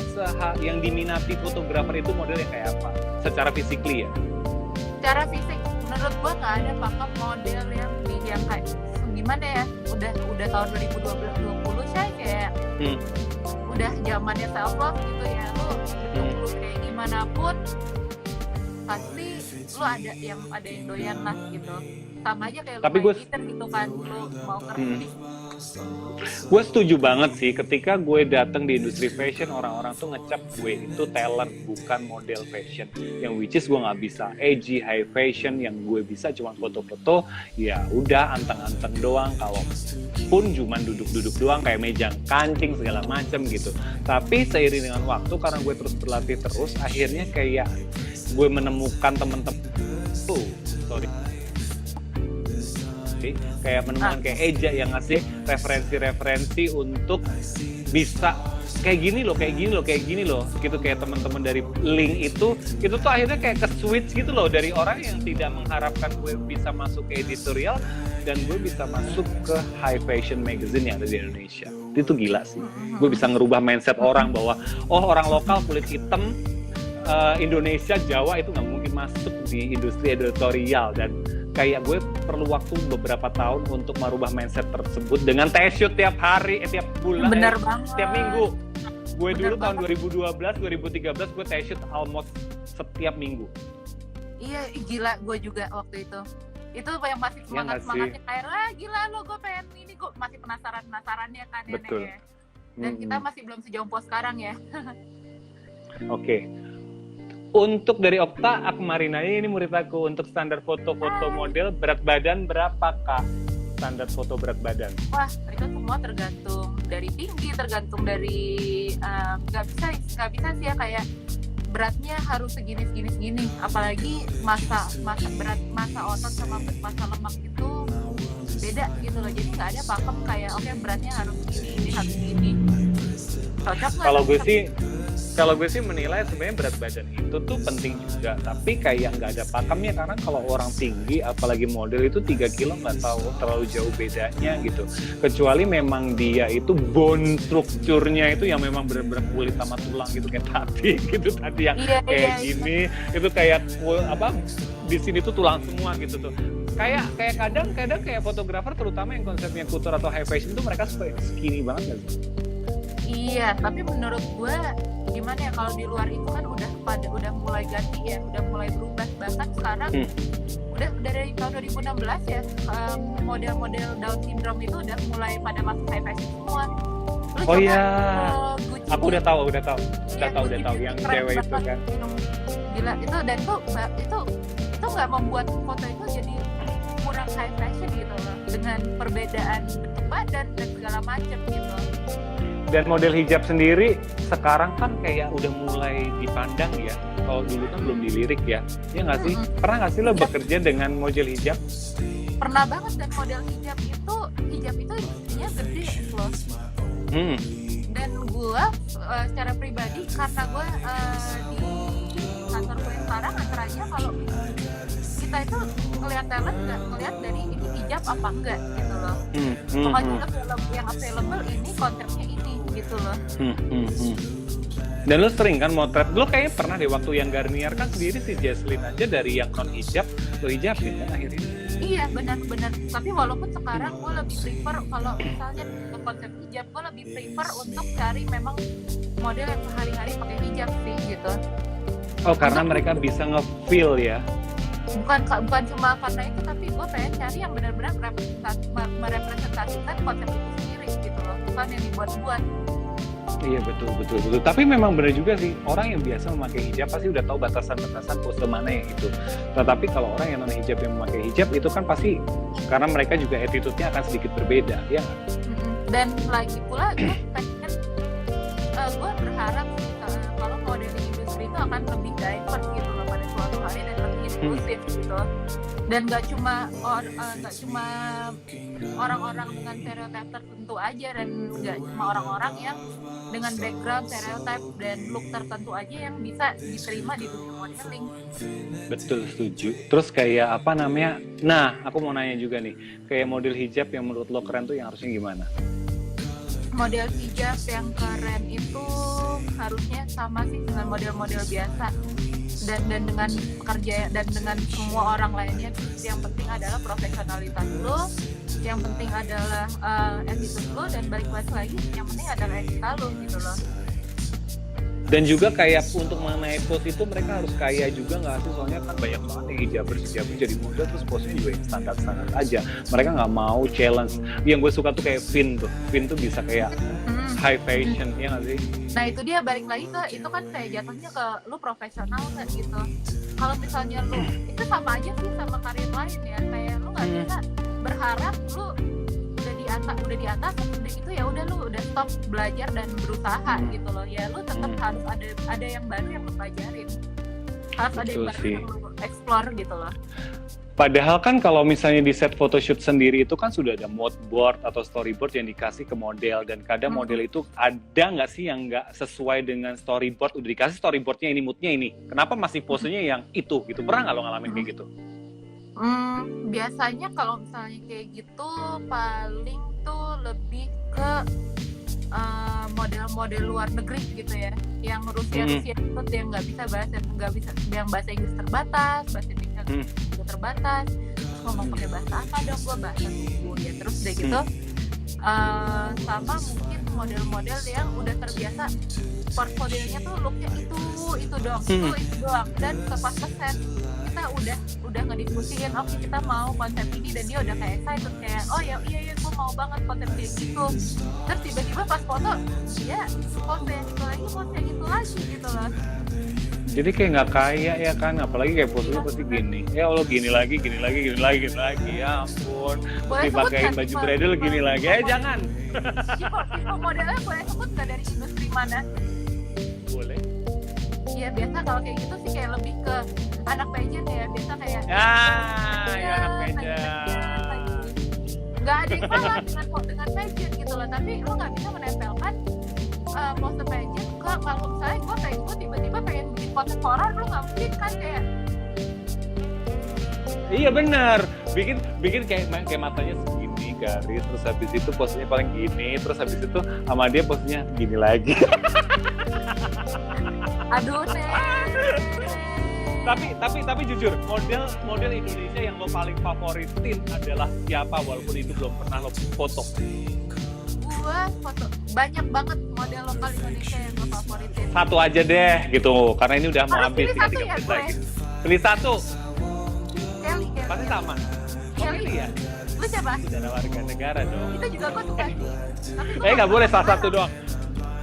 diminati fotografer itu model yang kayak apa? Secara physically ya? Secara fisik, menurut gua nggak ada pakem model yang kayak gimana ya? Udah tahun 2020 saya kayak udah zamannya self love gitu ya, lu kayak gimana pun pasti lu ada yang doyan lah gitu, sama aja kayak lu main gitar gitu kan, lu mau kerja Gue setuju banget sih, ketika gue datang di industri fashion, orang-orang tuh ngecap gue itu talent, bukan model fashion. Yang which is gue nggak bisa edgy, high fashion, yang gue bisa cuma foto-foto, ya udah anteng-anteng doang, kalau pun cuma duduk-duduk doang, kayak mejang kancing, segala macem gitu. Tapi seiring dengan waktu, karena gue terus berlatih terus, akhirnya kayak gue menemukan temen-temen tuh, kayak menemukan kayak Eja yang ngasih referensi-referensi untuk bisa kayak gini loh gitu, kayak teman-teman dari link itu tuh akhirnya kayak ke switch gitu loh, dari orang yang tidak mengharapkan gue bisa masuk ke editorial dan gue bisa masuk ke high fashion magazine yang ada di Indonesia. Itu gila sih, gue bisa ngerubah mindset orang bahwa orang lokal kulit hitam Indonesia, Jawa itu nggak mungkin masuk di industri editorial. Dan kayak gue perlu waktu beberapa tahun untuk merubah mindset tersebut dengan test-shoot tiap hari, tiap bulan, tiap minggu. Gue dulu tahun 2012, 2013 gue test-shoot almost setiap minggu. Iya, gila, gue juga waktu itu. Itu yang masih semangatnya kayak, gila lo, gue pengen ini, gue masih penasarannya kan. Betul. Ya. Dan kita masih belum sejompo sekarang ya. Oke. Untuk dari Okta, aku Marina ini murid aku. Untuk standar foto-foto model, berat badan berapa Kak? Standar foto berat badan? Wah, itu semua tergantung dari tinggi, tergantung dari nggak bisa sih ya, kayak beratnya harus segini. Apalagi masa otot sama masa lemak itu beda gitu loh. Jadi nggak ada pakem kayak beratnya harus ini harus gini. Cocok nggak? Kalau gue sih menilai sebenarnya berat badan itu tuh penting juga, tapi kayak nggak ada pakemnya, karena kalau orang tinggi apalagi model itu 3 kilo nggak tahu terlalu jauh bedanya gitu, kecuali memang dia itu bone strukturnya itu yang memang benar-benar kulit sama tulang gitu, kayak tadi gitu, tadi yang gini itu kayak di sini tuh tulang semua gitu tuh. Kayak kadang kayak fotografer terutama yang konsepnya couture atau high fashion tuh mereka skinny banget nggak sih? Iya, tapi menurut gue gimana ya, kalau di luar itu kan udah mulai ganti ya, udah mulai berubah. Bahkan sekarang udah dari tahun 2016 ya, model-model Down syndrome itu udah mulai pada masuk high fashion semua. Lu iya, aku udah tahu yang cewek itu kan. Gila itu, dan itu nggak membuat foto itu jadi kurang high fashion gitu loh, dengan perbedaan bentuk badan dan segala macam gitu. Dan model hijab sendiri sekarang kan kayak udah mulai dipandang ya. Kalau dulu kan belum dilirik ya. Ya nggak sih? Pernah nggak sih lo bekerja dengan model hijab? Pernah banget, dan model hijab itu industrinya gede loh. Dan gue secara pribadi, karena gue di kantor gue yang sekarang, antaranya kalau kita itu ngelihat talent nggak ngelihat dari ini hijab apa enggak gitu loh. Pokoknya yang available ini konsepnya ini gitu loh. Dan lo sering kan motret, lo kayaknya pernah deh waktu yang Garnier kan sendiri si Jesslyn aja dari yang non hijab lo hijabin kan akhirnya. Iya benar. Tapi walaupun sekarang gue lebih prefer, kalau misalnya untuk konsep hijab, gue lebih prefer untuk cari memang model yang sehari-hari pakai hijab sih gitu. Oh, karena mereka bisa nge-feel ya. Bukan cuma karena itu, tapi gue pengen cari yang benar-benar merepresentasikan konsep itu sendiri gitu loh, bukan yang dibuat-buat. Iya betul. Tapi memang benar juga sih, orang yang biasa memakai hijab pasti udah tahu batasan-batasan pose mana yang itu. Tetapi kalau orang yang non hijab yang memakai hijab itu kan pasti karena mereka juga attitude-nya akan sedikit berbeda, ya. Dan lagi pula gue pengen, gue berharap kalau modeling industri itu akan lebih diverse gitu loh pada suatu hari, dan lebih inklusif gitu. Dan nggak cuma orang-orang dengan stereotip tertentu aja, dan nggak cuma orang-orang yang dengan background stereotip dan look tertentu aja yang bisa diterima di dunia modeling. Betul, setuju. Terus kayak apa namanya? Nah, aku mau nanya juga nih, kayak model hijab yang menurut lo keren tuh yang harusnya gimana? Model hijab yang keren itu harusnya sama sih dengan model-model biasa, dan dengan pekerja dan dengan semua orang lainnya. Yang penting adalah profesionalitas lo, yang penting adalah attitude lo, dan balik lagi yang penting adalah etika lo gitu loh. Dan juga kayak untuk mengenai pose itu mereka harus kaya juga nggak sih? Soalnya kan banyak banget nih hijaber jadi model terus pose juga yang standar aja. Mereka nggak mau challenge. Yang gue suka tuh kayak Vin tuh bisa kayak high fashion, ya nggak sih? Nah itu dia balik lagi ke itu kan kayak jatuhnya ke lu profesional kan gitu. Kalau misalnya lu itu sama aja sih sama karir lain ya, kayak lu nggak bisa berharap lu udah di atas udah gitu ya udah lu udah stop belajar dan berusaha gitu loh ya, lu tetap harus ada yang baru yang lu pelajarin, harus ada yang baru yang lu explore gitu loh. Padahal kan kalau misalnya di set photoshoot sendiri itu kan sudah ada mood board atau storyboard yang dikasih ke model, dan kadang model itu ada nggak sih yang nggak sesuai dengan storyboard, udah dikasih storyboardnya ini, moodnya ini, kenapa masih posenya yang itu gitu? Pernah nggak lo ngalamin kayak gitu? Biasanya kalau misalnya kayak gitu paling tuh lebih ke model-model luar negeri gitu ya, yang Rusia itu yang nggak bisa yang bahasa Inggris terbatas, bahasa Indonesia juga terbatas, terus ngomong pakai bahasa apa dong, gue bahasa tubuh ya, terus udah gitu sama mungkin model-model yang udah terbiasa portfolionya tuh looknya itu doang, dan pas keset kita udah ngediskusiin oke kita mau konsep ini, dan dia udah kayak excited kayak oh ya iya gue mau banget konsep kayak gitu, terus tiba-tiba pas foto dia pose yang itu lagi gitu loh. Jadi kayak nggak kaya ya kan, apalagi kayak posenya pasti gini, ya Allah gini lagi, ya ampun, mesti pakaiin baju bridal gini lagi, jangan. Tipe modelnya boleh sebut nggak dari industri mana? Boleh. Iya biasa kalau kayak gitu sih kayak lebih ke anak pageant ya, biasa kayak ya anak pageant. Nggak ada yang salah dengan pageant gitu loh, tapi lo nggak bisa menempelkan pose pageant ke kalau misalnya gue tiba-tiba pengen bikin pose horror, lo nggak mungkin kan kayak. Iya benar, bikin kayak matanya segini garis, terus habis itu posenya paling gini, terus habis itu sama dia posenya gini lagi. Aduh tapi jujur model Indonesia yang lo paling favoritin adalah siapa, walaupun itu belum pernah lo foto? Gua foto banyak banget model lokal Indonesia yang gue favoritin. Satu aja deh gitu, karena ini udah mau habis, tinggal 3 menit lagi. Pilih satu. Kelly. Pasti sama. Kelly ya. Lu siapa? Saudara warga negara dong. Itu juga gue suka. Nggak boleh salah satu doang.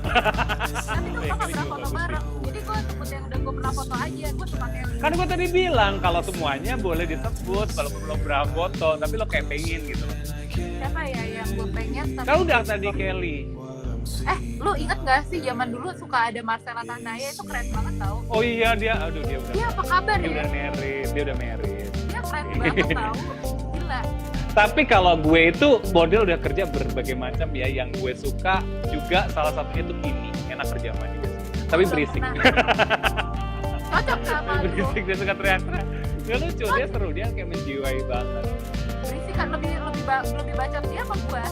Tapi gue gak pernah foto bareng. Jadi gue sebut yang udah gue pernah foto aja. Gue suka Kelly. Kan gue tadi bilang kalau semuanya boleh disebut walaupun belum pernah foto, tapi lo kayak pengen gitu. Siapa ya yang gue pengen? Kau udah tadi Kelly. Lu inget gak sih zaman dulu suka ada Marcella Tanaya, itu keren banget tau. Oh iya dia udah. Dia apa kabar dia ya? Dia udah married. Dia keren banget tau, gila. Tapi kalau gue itu model udah kerja berbagai macam ya, yang gue suka juga salah satunya tuh Kimi, enak kerja sama dia. Tapi berisik. Cocok sama lu. Berisik, dia suka teriak-teriak. Dia lucu, dia seru, dia kayak menjiwai banget. Berisik kan lebih bacot dia apa gue?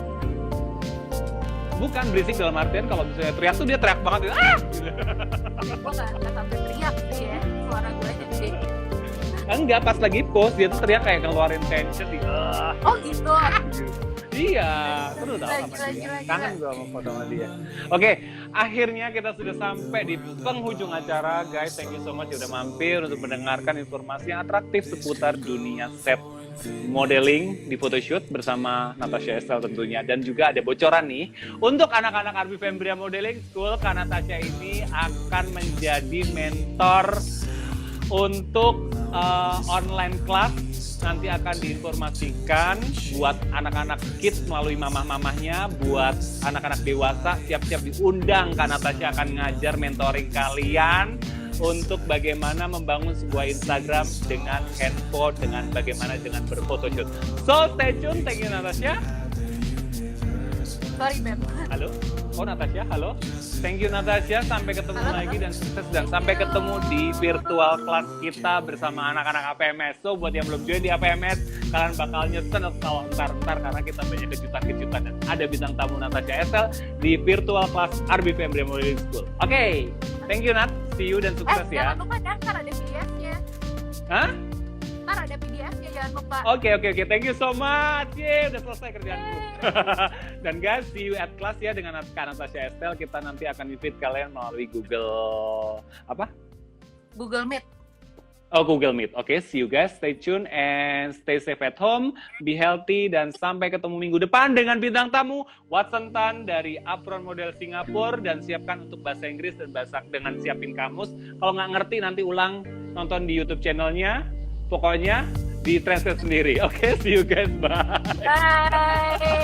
Bukan berisik dalam artian kalau misalnya teriak tuh dia teriak banget gitu. Gue nggak sampai teriak sih ya, suara gue aja gede. Enggak, pas lagi post dia tuh teriak kayak ngeluarin tension di. Oh gitu. Iya, seru tau sama dia. Kangen gue sama foto sama dia. Oke, akhirnya kita sudah sampai di penghujung acara, guys. Thank you so much udah mampir untuk mendengarkan informasi yang atraktif seputar dunia set modeling di photoshoot bersama Natasha Estelle tentunya. Dan juga ada bocoran nih untuk anak-anak Arby Fembria Modeling School. Kak Natasha ini akan menjadi mentor untuk online class. Nanti akan diinformasikan buat anak-anak kids melalui mamah-mamahnya, buat anak-anak dewasa siap-siap diundang. Kak Natasha akan ngajar mentoring kalian untuk bagaimana membangun sebuah Instagram dengan handphone, dengan bagaimana dengan berphotoshoot. So stay tune, thank you Natasha. Sorry Beb. Halo, oh Natasha, halo. Thank you Natasha, sampai ketemu lagi dan sukses, dan sampai ketemu di virtual class kita bersama anak-anak APMS. So buat yang belum join di APMS, kalian bakal nyesel kalau ntar karena kita banyak kejutan-kejutan dan ada bintang tamu Natasha Estelle di virtual class Arby Fembria Modeling School. Oke, thank you Nat, see you dan sukses ya. Jangan lupa daftar, ada VS-nya. Hah? Ntar ada PDF-nya, jangan lupa. Oke. Thank you so much. Udah selesai kerjaanku. Dan guys, see you at class ya dengan Kak Natasha Estel. Kita nanti akan invite kalian melalui Google apa? Google Meet. Oh, Google Meet. Oke, see you guys. Stay tune and stay safe at home. Be healthy dan sampai ketemu minggu depan dengan bintang tamu Watson Tan dari Apron Model Singapura, dan siapkan untuk bahasa Inggris dan bahasa dengan siapin kamus. Kalau nggak ngerti nanti ulang nonton di YouTube channelnya. Pokoknya di translate sendiri. Oke, see you guys. Bye. Bye.